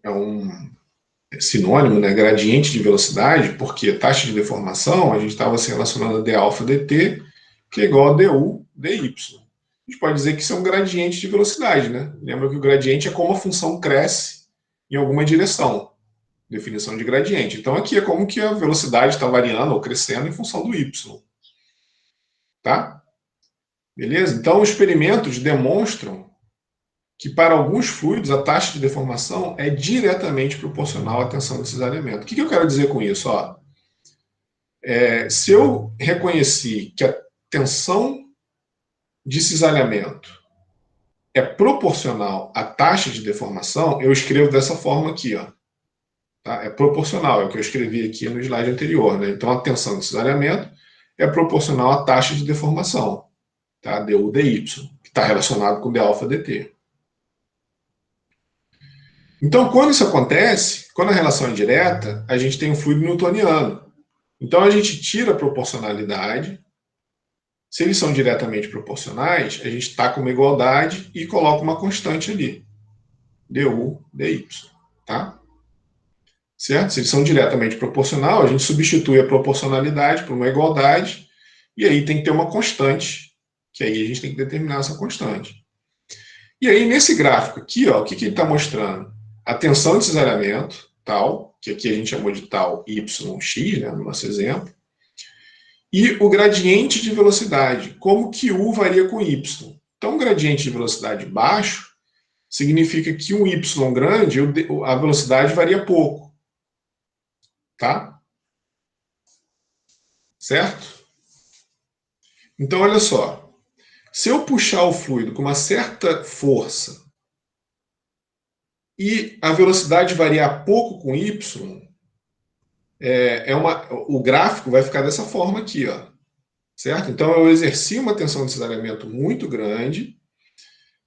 sinônimo, né? Gradiente de velocidade, porque taxa de deformação, a gente estava se relacionando a d-alfa dt, que é igual a du dy. A gente pode dizer que isso é um gradiente de velocidade, né? Lembra que o gradiente é como a função cresce em alguma direção. Definição de gradiente. Então, aqui é como que a velocidade está variando ou crescendo em função do y. Tá? Beleza? Então, os experimentos demonstram que para alguns fluidos a taxa de deformação é diretamente proporcional à tensão de cisalhamento. O que eu quero dizer com isso? Ó, se eu reconheci que a tensão de cisalhamento é proporcional à taxa de deformação, eu escrevo dessa forma aqui, ó. Tá? É proporcional, é o que eu escrevi aqui no slide anterior. Né? Então, a tensão de cisalhamento é proporcional à taxa de deformação, tá? du dy, que está relacionado com d-alfa dt. Então, quando isso acontece, quando a relação é direta, a gente tem um fluido newtoniano. Então, a gente tira a proporcionalidade. Se eles são diretamente proporcionais, a gente está com uma igualdade e coloca uma constante ali. du dy. Tá? Certo? Se eles são diretamente proporcionais, a gente substitui a proporcionalidade por uma igualdade e aí tem que ter uma constante, que aí a gente tem que determinar essa constante. E aí, nesse gráfico aqui, ó, o que ele está mostrando? A tensão de cisalhamento, tal, que aqui a gente chamou de tal yx, né, no nosso exemplo, e o gradiente de velocidade, como que u varia com y. Então, o gradiente de velocidade baixo significa que um y grande, a velocidade varia pouco. Tá? Certo? Então, olha só. Se eu puxar o fluido com uma certa força e a velocidade variar pouco com y, o gráfico vai ficar dessa forma aqui, ó. Certo? Então, eu exerci uma tensão de cisalhamento muito grande,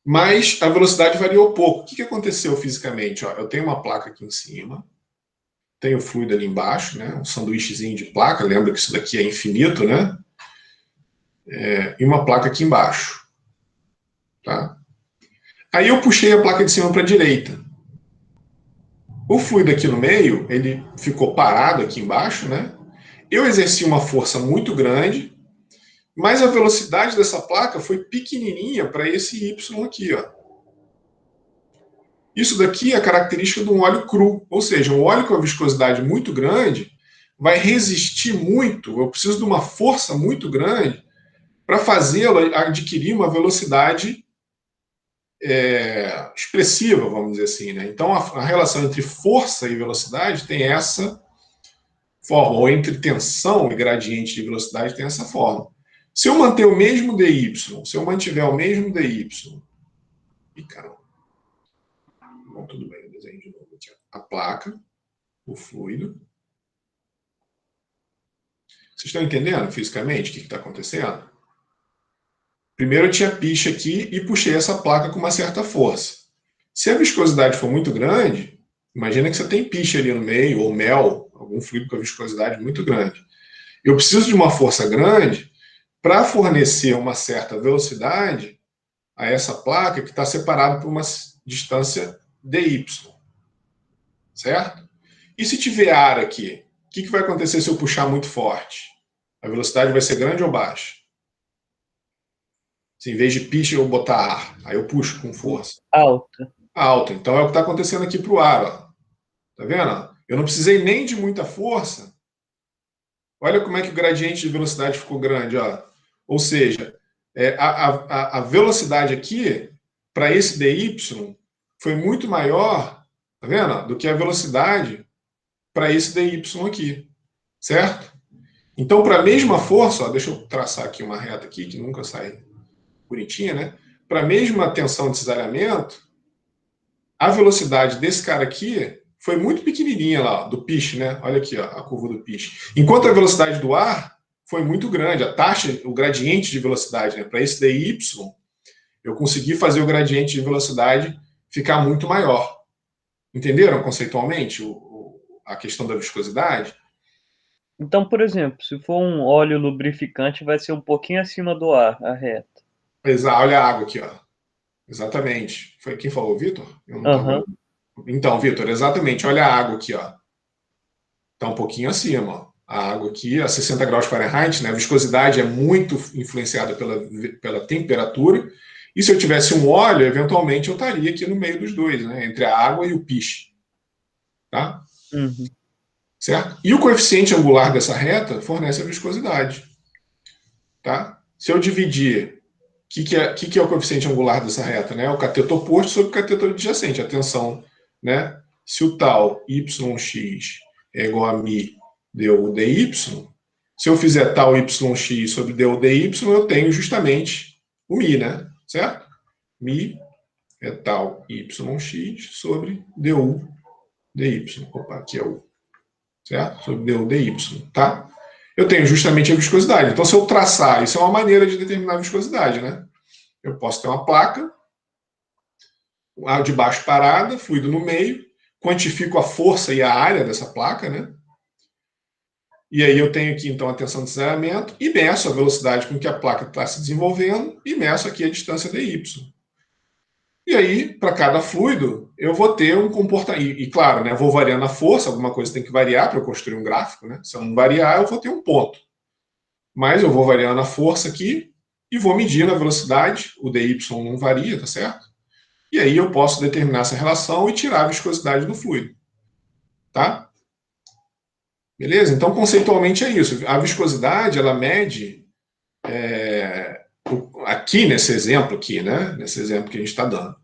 mas a velocidade variou pouco. O que aconteceu fisicamente? Ó, eu tenho uma placa aqui em cima, tenho fluido ali embaixo, né? Um sanduíchezinho de placa, lembra que isso daqui é infinito, né? E uma placa aqui embaixo. Tá? Aí eu puxei a placa de cima para a direita. O fluido aqui no meio, ele ficou parado aqui embaixo, né? Eu exerci uma força muito grande, mas a velocidade dessa placa foi pequenininha para esse Y aqui, ó. Isso daqui é a característica de um óleo cru, ou seja, um óleo com uma viscosidade muito grande vai resistir muito, eu preciso de uma força muito grande para fazê-lo adquirir uma velocidade expressiva, vamos dizer assim. Né? Então, a relação entre força e velocidade tem essa forma, ou entre tensão e gradiente de velocidade tem essa forma. Se eu manter o mesmo dy, se eu mantiver o mesmo dy, e caramba, bom, tudo bem, eu desenho de novo aqui. A placa, o fluido. Vocês estão entendendo fisicamente o que está acontecendo? Primeiro eu tinha piche aqui e puxei essa placa com uma certa força. Se a viscosidade for muito grande, imagina que você tem piche ali no meio, ou mel, algum fluido com a viscosidade muito grande. Eu preciso de uma força grande para fornecer uma certa velocidade a essa placa que está separada por uma distância dy. Certo? E se tiver ar aqui, o que vai acontecer se eu puxar muito forte? A velocidade vai ser grande ou baixa? Se em vez de piche eu botar ar, aí eu puxo com força. Alta. Alta. Então é o que está acontecendo aqui para o ar. Ó. Tá vendo? Eu não precisei nem de muita força. Olha como é que o gradiente de velocidade ficou grande. Ó. Ou seja, a velocidade aqui, para esse dy, foi muito maior, tá vendo? Do que a velocidade para esse dy aqui. Certo? Então, para a mesma força, ó, deixa eu traçar aqui uma reta aqui, que nunca sai bonitinha, né? Para a mesma tensão de cisalhamento, a velocidade desse cara aqui foi muito pequenininha lá, ó, do piche, né? Olha aqui, ó, a curva do piche. Enquanto a velocidade do ar foi muito grande, a taxa, o gradiente de velocidade, né? Para esse dy, eu consegui fazer o gradiente de velocidade ficar muito maior. Entenderam conceitualmente a questão da viscosidade? Então, por exemplo, se for um óleo lubrificante, vai ser um pouquinho acima do ar, a reta. Olha a água aqui, ó. Exatamente. Foi quem falou, Vitor? Eu não estava Aham. olhando. Então, Vitor, exatamente. Olha a água aqui, ó. Está um pouquinho acima, ó. A água aqui, a 60 graus Fahrenheit, né? A viscosidade é muito influenciada pela temperatura. E se eu tivesse um óleo, eventualmente eu estaria aqui no meio dos dois, né? Entre a água e o piche. Tá? Uhum. Certo? E o coeficiente angular dessa reta fornece a viscosidade. Tá? Se eu dividir que é o coeficiente angular dessa reta? Né? O cateto oposto sobre o cateto adjacente. Atenção, né? Se o tal yx é igual a mi du dy, se eu fizer tal yx sobre du dy, eu tenho justamente o mi, né? Certo? Mi é tal yx sobre du dy. Opa, aqui é o certo? Sobre du dy, tá? Eu tenho justamente a viscosidade. Então, se eu traçar, isso é uma maneira de determinar a viscosidade, né? Eu posso ter uma placa, a de baixo parada, fluido no meio, quantifico a força e a área dessa placa, né? E aí eu tenho aqui, então, a tensão de desalinhamento e meço a velocidade com que a placa está se desenvolvendo e meço aqui a distância dy. E aí, para cada fluido, eu vou ter um comportamento. E claro, né, vou variando a força, alguma coisa tem que variar para eu construir um gráfico, né? Se eu não variar, eu vou ter um ponto. Mas eu vou variando a força aqui e vou medindo a velocidade, o dy não varia, tá certo? E aí eu posso determinar essa relação e tirar a viscosidade do fluido. Tá? Beleza? Então, conceitualmente é isso. A viscosidade, ela mede, aqui nesse exemplo aqui, né? Nesse exemplo que a gente está dando,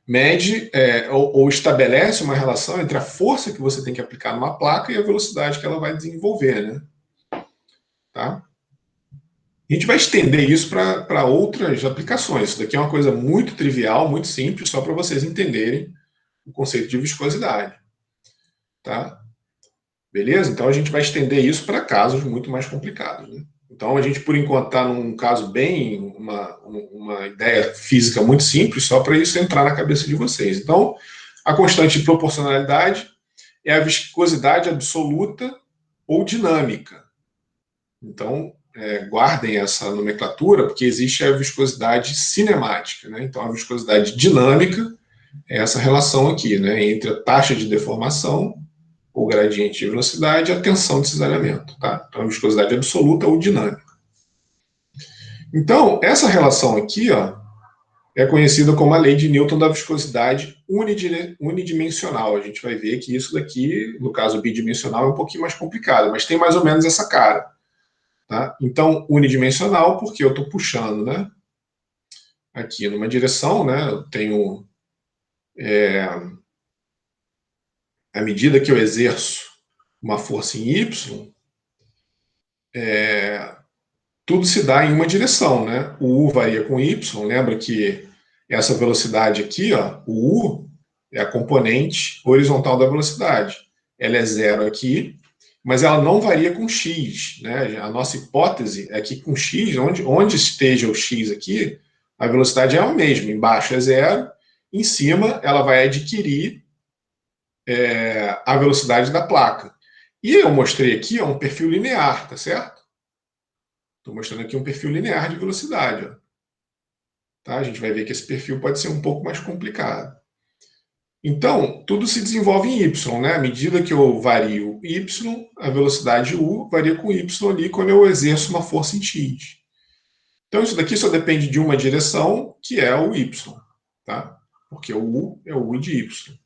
mede ou estabelece uma relação entre a força que você tem que aplicar numa placa e a velocidade que ela vai desenvolver, né? Tá? A gente vai estender isso para outras aplicações. Isso daqui é uma coisa muito trivial, muito simples, só para vocês entenderem o conceito de viscosidade. Tá? Beleza? Então a gente vai estender isso para casos muito mais complicados. Né? Então a gente, por enquanto, está num caso bem, uma ideia física muito simples, só para isso entrar na cabeça de vocês. Então, a constante de proporcionalidade é a viscosidade absoluta ou dinâmica. Então, guardem essa nomenclatura, porque existe a viscosidade cinemática. Né? Então, a viscosidade dinâmica é essa relação aqui, né? Entre a taxa de deformação, o gradiente de velocidade e a tensão de cisalhamento. Tá? Então, a viscosidade absoluta ou dinâmica. Então, essa relação aqui ó, é conhecida como a lei de Newton da viscosidade unidimensional. A gente vai ver que isso daqui, no caso bidimensional, é um pouquinho mais complicado, mas tem mais ou menos essa cara. Tá? Então, unidimensional, porque eu estou puxando, né? Aqui numa direção, né? Eu tenho à medida que eu exerço uma força em y, tudo se dá em uma direção, né? O u varia com y. Lembra que essa velocidade aqui, ó, o u é a componente horizontal da velocidade. Ela é zero aqui, mas ela não varia com x, né? A nossa hipótese é que com x, onde esteja o x aqui, a velocidade é a mesma. Embaixo é zero, em cima ela vai adquirir a velocidade da placa. E eu mostrei aqui um perfil linear, tá certo? Estou mostrando aqui um perfil linear de velocidade. Ó. Tá? A gente vai ver que esse perfil pode ser um pouco mais complicado. Então, tudo se desenvolve em y, né? À medida que eu vario y, a velocidade u varia com y ali quando eu exerço uma força em x. Então, isso daqui só depende de uma direção, que é o y, tá? Porque o u é o u de y.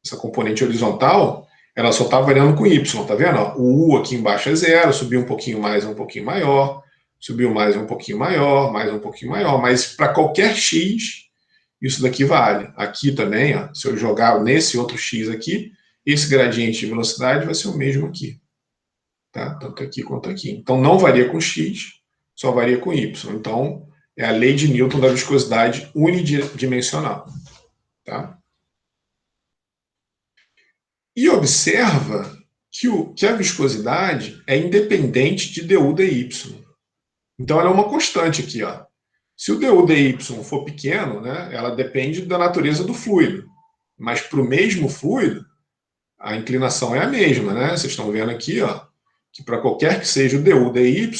Essa componente horizontal, ela só está variando com y, tá vendo? O u aqui embaixo é zero, subiu um pouquinho mais, é um pouquinho maior, subiu mais, é um pouquinho maior, mais um pouquinho maior, mas para qualquer x, isso daqui vale. Aqui também, ó, se eu jogar nesse outro x aqui, esse gradiente de velocidade vai ser o mesmo aqui. Tá? Tanto aqui quanto aqui. Então não varia com x, só varia com y. Então é a lei de Newton da viscosidade unidimensional. Tá? E observa que a viscosidade é independente de du dy. Então ela é uma constante aqui. Ó. Se o du dy for pequeno, né, ela depende da natureza do fluido. Mas para o mesmo fluido, a inclinação é a mesma. Né? Vocês estão vendo aqui ó, que para qualquer que seja o du dy,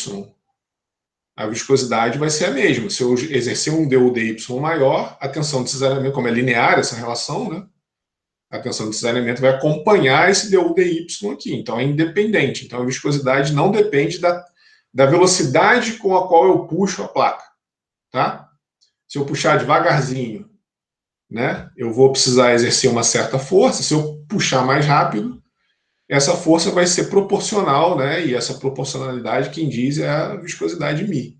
a viscosidade vai ser a mesma. Se eu exercer um du dy maior, a tensão de cisalhamento, como é linear essa relação, né? A tensão de cisalhamento vai acompanhar esse du dy aqui. Então é independente. Então a viscosidade não depende da velocidade com a qual eu puxo a placa. Tá? Se eu puxar devagarzinho, né, eu vou precisar exercer uma certa força. Se eu puxar mais rápido, essa força vai ser proporcional, né? E essa proporcionalidade, quem diz, é a viscosidade μ.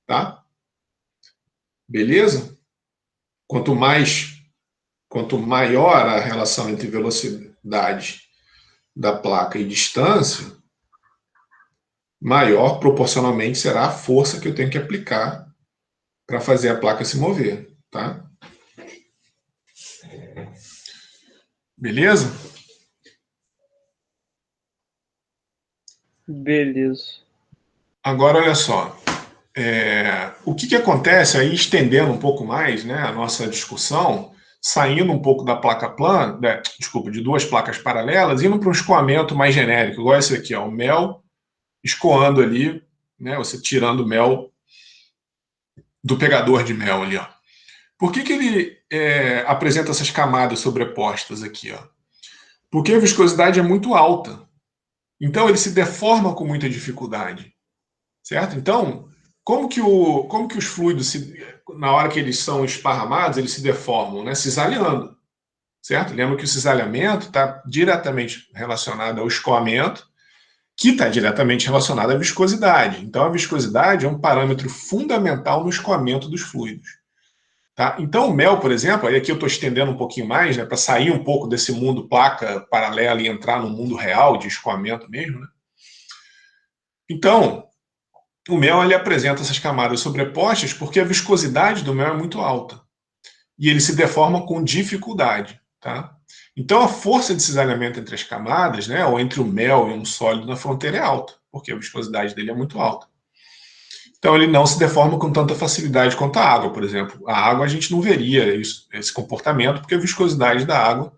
Tá? Beleza? Quanto maior a relação entre velocidade da placa e distância, maior proporcionalmente será a força que eu tenho que aplicar para fazer a placa se mover. Tá? Beleza? Beleza. Agora, olha só. O que acontece aí, estendendo um pouco mais, né, a nossa discussão, saindo um pouco da placa plana, de duas placas paralelas, indo para um escoamento mais genérico, igual esse aqui, ó, o mel escoando ali, né, você tirando o mel do pegador de mel ali. Ó. Por que ele apresenta essas camadas sobrepostas aqui? Ó? Porque a viscosidade é muito alta. Então ele se deforma com muita dificuldade. Certo? Então, como que os fluidos, na hora que eles são esparramados, eles se deformam? Né? Cisalhando. Certo? Lembra que o cisalhamento está diretamente relacionado ao escoamento, que está diretamente relacionado à viscosidade. Então, a viscosidade é um parâmetro fundamental no escoamento dos fluidos. Tá? Então, o mel, por exemplo, aí aqui eu estou estendendo um pouquinho mais, né, para sair um pouco desse mundo placa paralela e entrar no mundo real de escoamento mesmo. Né? Então, o mel ele apresenta essas camadas sobrepostas porque a viscosidade do mel é muito alta. E ele se deforma com dificuldade. Tá? Então, a força de cisalhamento entre as camadas, né, ou entre o mel e um sólido na fronteira é alta, porque a viscosidade dele é muito alta. Então, ele não se deforma com tanta facilidade quanto a água, por exemplo. A água a gente não veria esse comportamento, porque a viscosidade da água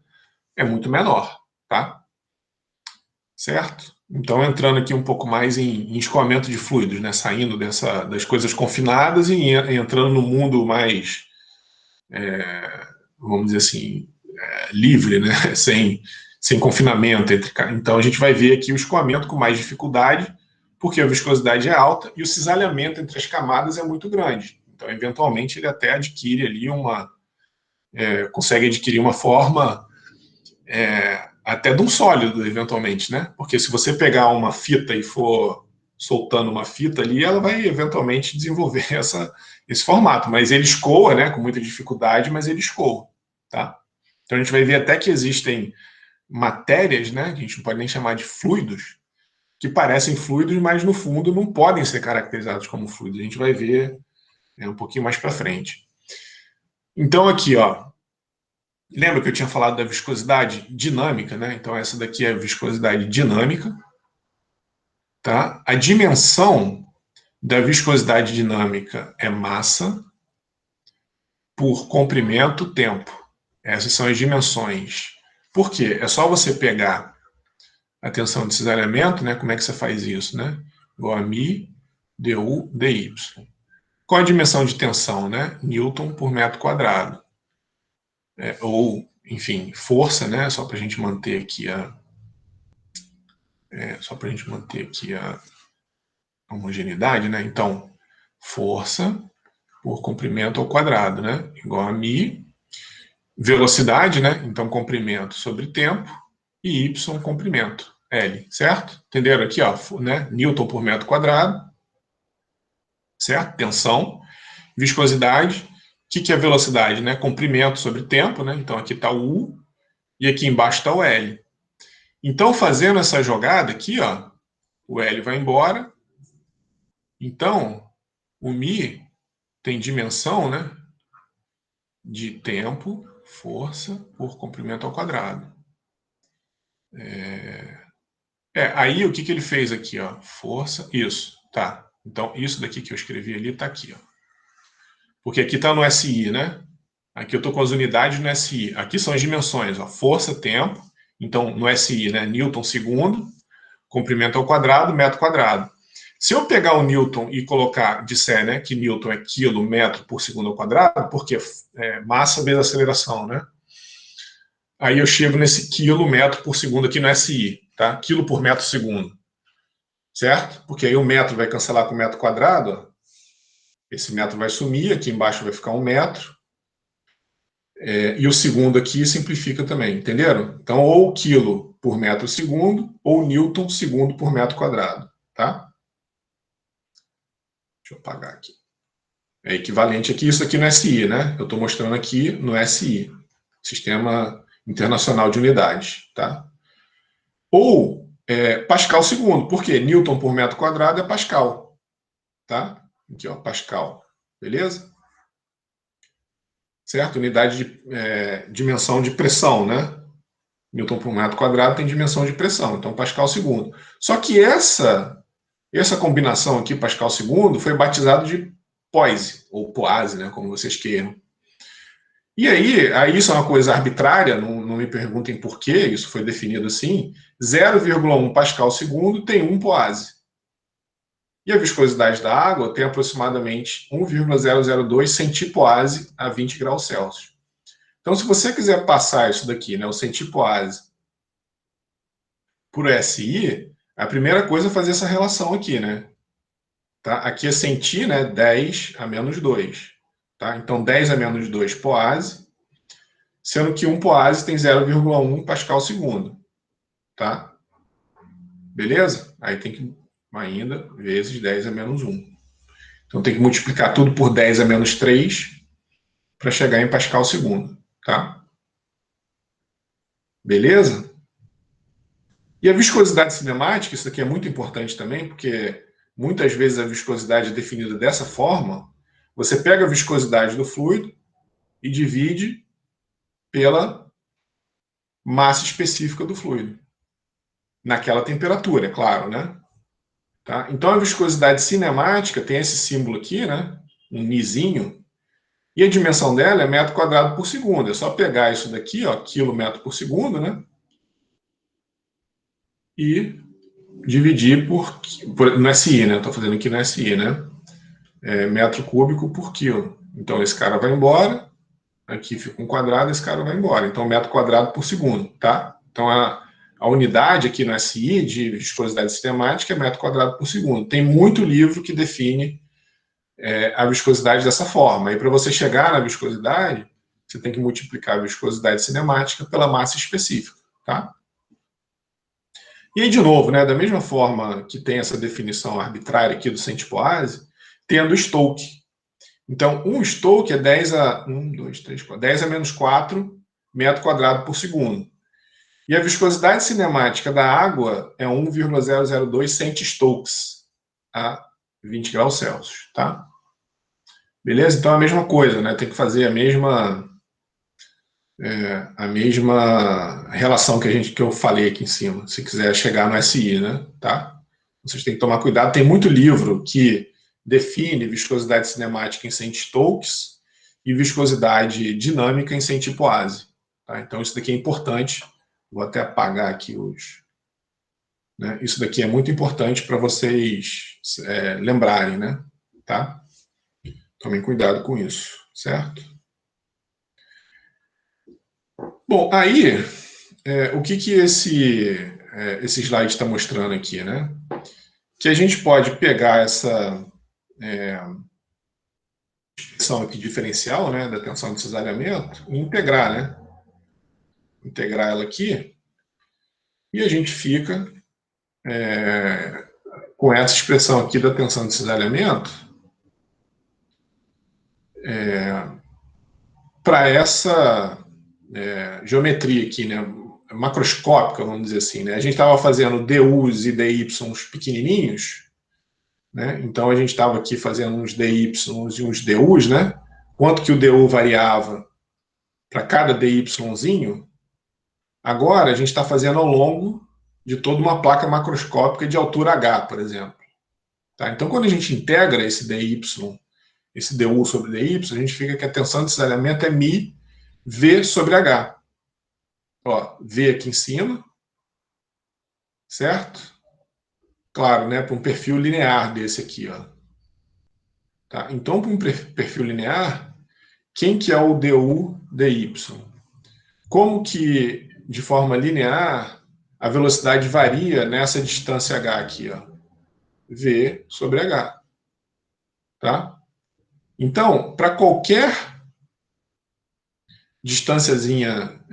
é muito menor. Tá? Certo? Então, entrando aqui um pouco mais em escoamento de fluidos, né? Saindo das coisas confinadas e entrando no mundo mais, vamos dizer assim, livre, né? sem confinamento. Então, a gente vai ver aqui o escoamento com mais dificuldade, porque a viscosidade é alta e o cisalhamento entre as camadas é muito grande. Então, eventualmente, ele até adquire ali consegue adquirir uma forma até de um sólido, eventualmente, né? Porque se você pegar uma fita e for soltando uma fita ali, ela vai eventualmente desenvolver esse formato. Mas ele escoa, né? Com muita dificuldade, mas ele escoa, tá? Então a gente vai ver até que existem matérias, né? Que a gente não pode nem chamar de fluidos, que parecem fluidos, mas no fundo não podem ser caracterizados como fluidos. A gente vai ver um pouquinho mais para frente. Então aqui, ó, lembra que eu tinha falado da viscosidade dinâmica, né? Então essa daqui é a viscosidade dinâmica, tá? A dimensão da viscosidade dinâmica é massa por comprimento tempo. Essas são as dimensões. Por quê? É só você pegar a tensão de cisalhamento, né? Como é que você faz isso, né? Igual a μ du dy. Qual a dimensão de tensão, né? Newton por metro quadrado. Ou, enfim, força, né? Só para a gente manter aqui a homogeneidade, né? Então, força por comprimento ao quadrado, né? Igual a μ. Velocidade, né? Então, comprimento sobre tempo. E y, comprimento. L, certo? Entenderam aqui, ó, né? Newton por metro quadrado. Certo? Tensão. Viscosidade. O que é velocidade, né? Comprimento sobre tempo, né? Então, aqui está o U. E aqui embaixo está o L. Então, fazendo essa jogada aqui, ó, o L vai embora. Então, o μ tem dimensão, né, de tempo, força, por comprimento ao quadrado. Aí, o que ele fez aqui? Ó, força, isso, tá. Então, isso daqui que eu escrevi ali está aqui. Ó. Porque aqui está no SI, né? Aqui eu estou com as unidades no SI. Aqui são as dimensões, ó, força, tempo. Então, no SI, né, Newton segundo, comprimento ao quadrado, metro quadrado. Se eu pegar o Newton e colocar, disser, né, que Newton é quilo metro por segundo ao quadrado, porque é massa vezes aceleração, né? Aí eu chego nesse quilo metro por segundo aqui no SI, tá? Quilo por metro segundo, certo? Porque aí o metro vai cancelar com o metro quadrado, ó. Esse metro vai sumir, aqui embaixo vai ficar 1 metro. E o segundo aqui simplifica também, entenderam? Então, ou quilo por metro segundo, ou Newton segundo por metro quadrado, tá? Deixa eu apagar aqui. É equivalente aqui, isso aqui no SI, né? Eu estou mostrando aqui no SI, Sistema Internacional de Unidades, tá? Ou Pascal segundo, porque Newton por metro quadrado é Pascal, tá? Aqui, ó, Pascal, beleza? Certo? Unidade de dimensão de pressão, né? Newton por metro quadrado tem dimensão de pressão, então Pascal segundo. Só que essa combinação aqui, Pascal segundo, foi batizado de Poise, ou Poise, né, como vocês queiram. E aí isso é uma coisa arbitrária, não me perguntem por que isso foi definido assim, 0,1 Pascal segundo tem 1 Poise. E a viscosidade da água tem aproximadamente 1,002 centipoase a 20 graus Celsius. Então, se você quiser passar isso daqui, né, o centipoase, por SI, a primeira coisa é fazer essa relação aqui, né? Tá? Aqui é centi, né? 10 a menos 2. Tá? Então, 10 a menos 2 poase, sendo que 1 poase tem 0,1 Pascal segundo. Tá? Beleza? Aí tem que ainda vezes 10 a menos 1. Então, tem que multiplicar tudo por 10 a menos 3 para chegar em Pascal segundo. Tá? Beleza? E a viscosidade cinemática, isso aqui é muito importante também, porque muitas vezes a viscosidade é definida dessa forma. Você pega a viscosidade do fluido e divide pela massa específica do fluido. Naquela temperatura, é claro, né? Tá? Então a viscosidade cinemática tem esse símbolo aqui, né? Um nizinho. E a dimensão dela é metro quadrado por segundo. É só pegar isso daqui, ó, quilômetro por segundo, né? E dividir no SI, né? Estou fazendo aqui no SI, né? Metro cúbico por quilo. Então esse cara vai embora, aqui fica um quadrado, esse cara vai embora. Então metro quadrado por segundo, tá? Então a unidade aqui no SI de viscosidade sistemática é metro quadrado por segundo. Tem muito livro que define a viscosidade dessa forma. E para você chegar na viscosidade, você tem que multiplicar a viscosidade cinemática pela massa específica, tá? E aí, de novo, né, da mesma forma que tem essa definição arbitrária aqui do centipoase, tendo Stokes. Então, um Stokes é 10 a 1, 2, 3, 4, 10 a menos 4 metro quadrado por segundo. E a viscosidade cinemática da água é 1,002 centi-Stokes a 20 graus Celsius, tá? Beleza? Então, é a mesma coisa, né? Tem que fazer a mesma relação que eu falei aqui em cima, se quiser chegar no SI, né? Tá? Vocês têm que tomar cuidado. Tem muito livro que define viscosidade cinemática em centi-Stokes e viscosidade dinâmica em centi-Poase. Tá? Então, isso daqui é importante. Vou até apagar aqui os... Né? Isso daqui é muito importante para vocês lembrarem, né? Tá? Tomem cuidado com isso, certo? Bom, aí, o que esse slide está mostrando aqui, né? Que a gente pode pegar essa expressão aqui diferencial, né, da tensão de cisalhamento e integrar, né? Integrar ela aqui e a gente fica com essa expressão aqui da tensão de cisalhamento para essa geometria aqui, né, macroscópica, vamos dizer assim, né? A gente estava fazendo DUs e DYs pequenininhos, né? Então a gente estava aqui fazendo uns DYs e uns DUs, né? Quanto que o DU variava para cada DYzinho. Agora a gente está fazendo ao longo de toda uma placa macroscópica de altura H, por exemplo. Tá? Então, quando a gente integra esse DY, esse DU sobre DY, a gente fica que a tensão de cisalhamento é μ V sobre H. Ó, V aqui em cima, certo? claro, né, para um perfil linear desse aqui, ó. Tá? Então, para um perfil linear, quem que é o du dy? Como que, de forma linear, a velocidade varia nessa distância h aqui, ó? V sobre h. Tá? Então, para qualquer distânciazinha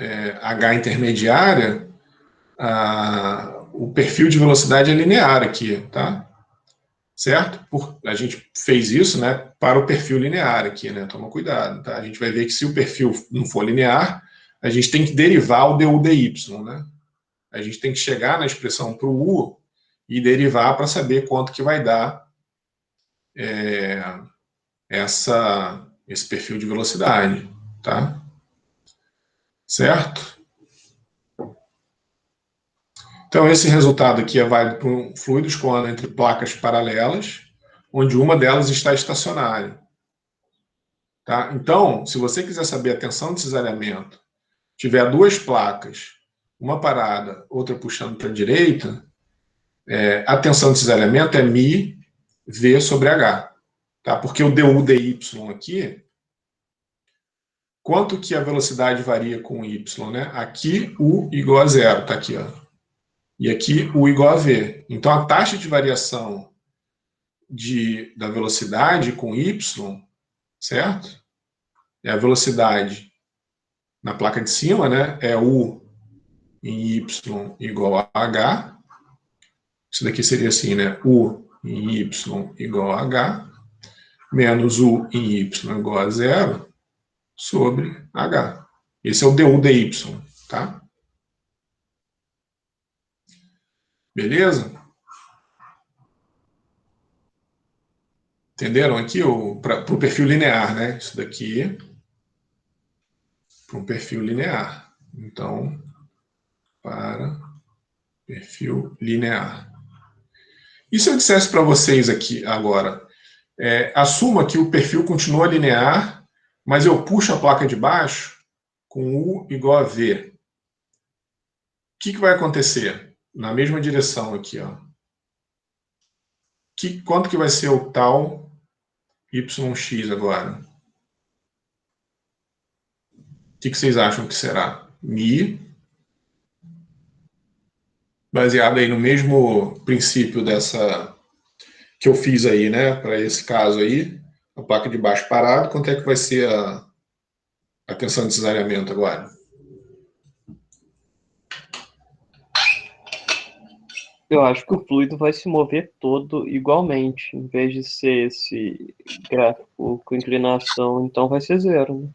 h intermediária, o perfil de velocidade é linear aqui, tá? Certo? A gente fez isso, né, para o perfil linear aqui, né? Toma cuidado, tá? A gente vai ver que se o perfil não for linear, a gente tem que derivar o du dy, né? A gente tem que chegar na expressão para o u e derivar para saber quanto que vai dar esse perfil de velocidade, tá? Certo? Então, esse resultado aqui é válido para um fluido escoando entre placas paralelas, onde uma delas está estacionária. Tá? Então, se você quiser saber a tensão de cisalhamento, tiver duas placas, uma parada, outra puxando para a direita, a tensão de cisalhamento é μ V sobre H. Tá? Porque o du dy aqui, quanto que a velocidade varia com y? Né? Aqui, u igual a zero, está aqui, ó. E aqui, u igual a v. Então, a taxa de variação da velocidade com y, certo? É a velocidade na placa de cima, né? É u em y igual a h. Isso daqui seria assim, né? U em y igual a h, menos u em y igual a zero, sobre h. Esse é o du dy, tá? Beleza? Entenderam aqui? Para o perfil linear, né? Isso daqui para um perfil linear. Então, para perfil linear. E se eu dissesse para vocês aqui agora, assuma que o perfil continua linear, mas eu puxo a placa de baixo com U igual a V. O que vai acontecer? Na mesma direção aqui, ó. Quanto que vai ser o tal YX agora? O que vocês acham que será? Mi, baseado aí no mesmo princípio dessa que eu fiz aí, né? Para esse caso aí, a placa de baixo parado, quanto é que vai ser a tensão de cisalhamento agora? Eu acho que o fluido vai se mover todo igualmente, em vez de ser esse gráfico com inclinação, então vai ser zero, né?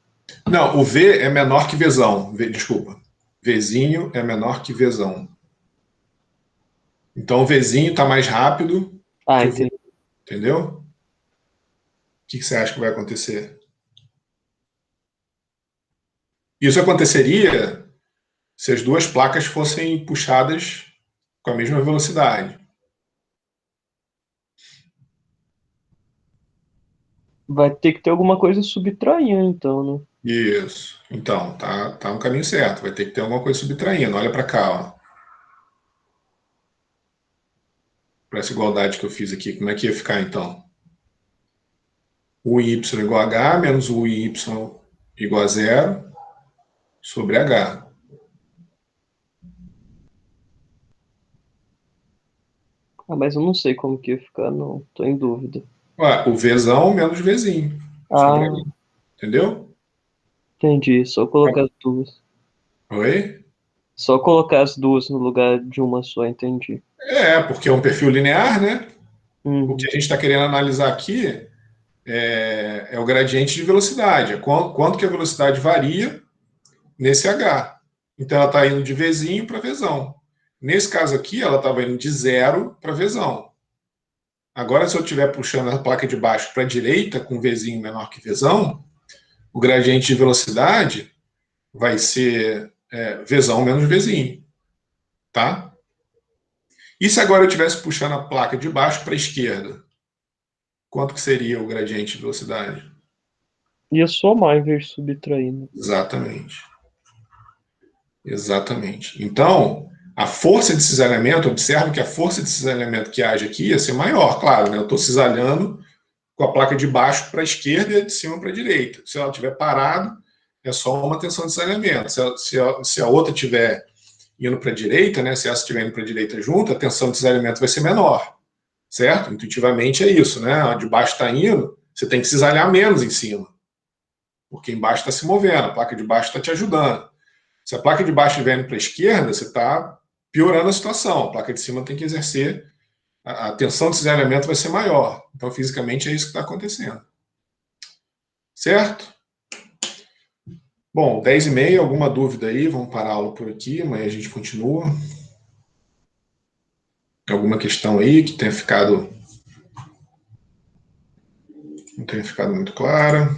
Não, o V é menor que Vzão. Desculpa. Vzinho é menor que Vzão. Então o Vzinho está mais rápido que o V. Entendi. Entendeu? O que você acha que vai acontecer? Isso aconteceria se as duas placas fossem puxadas com a mesma velocidade. Vai ter que ter alguma coisa subtraindo, então, né? Isso. Então, tá no caminho certo. Vai ter que ter alguma coisa subtraindo. Olha para cá, ó. Para essa igualdade que eu fiz aqui, como é que ia ficar então? U em y igual a h, menos U em y igual a zero, sobre h. Mas eu não sei como que ia ficar, não. Tô em dúvida. Ué, o Vzão menos Vzinho, sobre h. Entendeu? Entendi. Só colocar as duas. Oi? Só colocar as duas no lugar de uma só, entendi. Porque é um perfil linear, né? O que a Uhum. gente está querendo analisar aqui é o gradiente de velocidade. Quanto que a velocidade varia nesse H. Então, ela está indo de Vzinho para Vzão. Nesse caso aqui, ela estava indo de zero para Vzão. Agora, se eu estiver puxando a placa de baixo para a direita, com Vzinho menor que Vzão, o gradiente de velocidade vai ser Vzão menos Vzinho. Tá? E se agora eu estivesse puxando a placa de baixo para a esquerda? Quanto que seria o gradiente de velocidade? Ia somar em vez de subtrair, né? Exatamente. Exatamente. Então, A força de cisalhamento, observa que a força de cisalhamento que age aqui ia ser maior, claro, né? Eu estou cisalhando com a placa de baixo para a esquerda e de cima para a direita. Se ela estiver parado, é só uma tensão de cisalhamento. Se a outra estiver indo para a direita, né? Se essa estiver indo para a direita junto, a tensão de cisalhamento vai ser menor, certo? Intuitivamente é isso, né? A de baixo está indo, você tem que cisalhar menos em cima, porque embaixo está se movendo, a placa de baixo está te ajudando. Se a placa de baixo estiver indo para a esquerda, você está piorando a situação. A placa de cima tem que exercer, a tensão de cisalhamento vai ser maior. Então, fisicamente, é isso que está acontecendo. Certo? Bom, 10h30, alguma dúvida aí? Vamos parar a aula por aqui, amanhã a gente continua. Alguma questão aí que tenha ficado, não tenha ficado muito clara?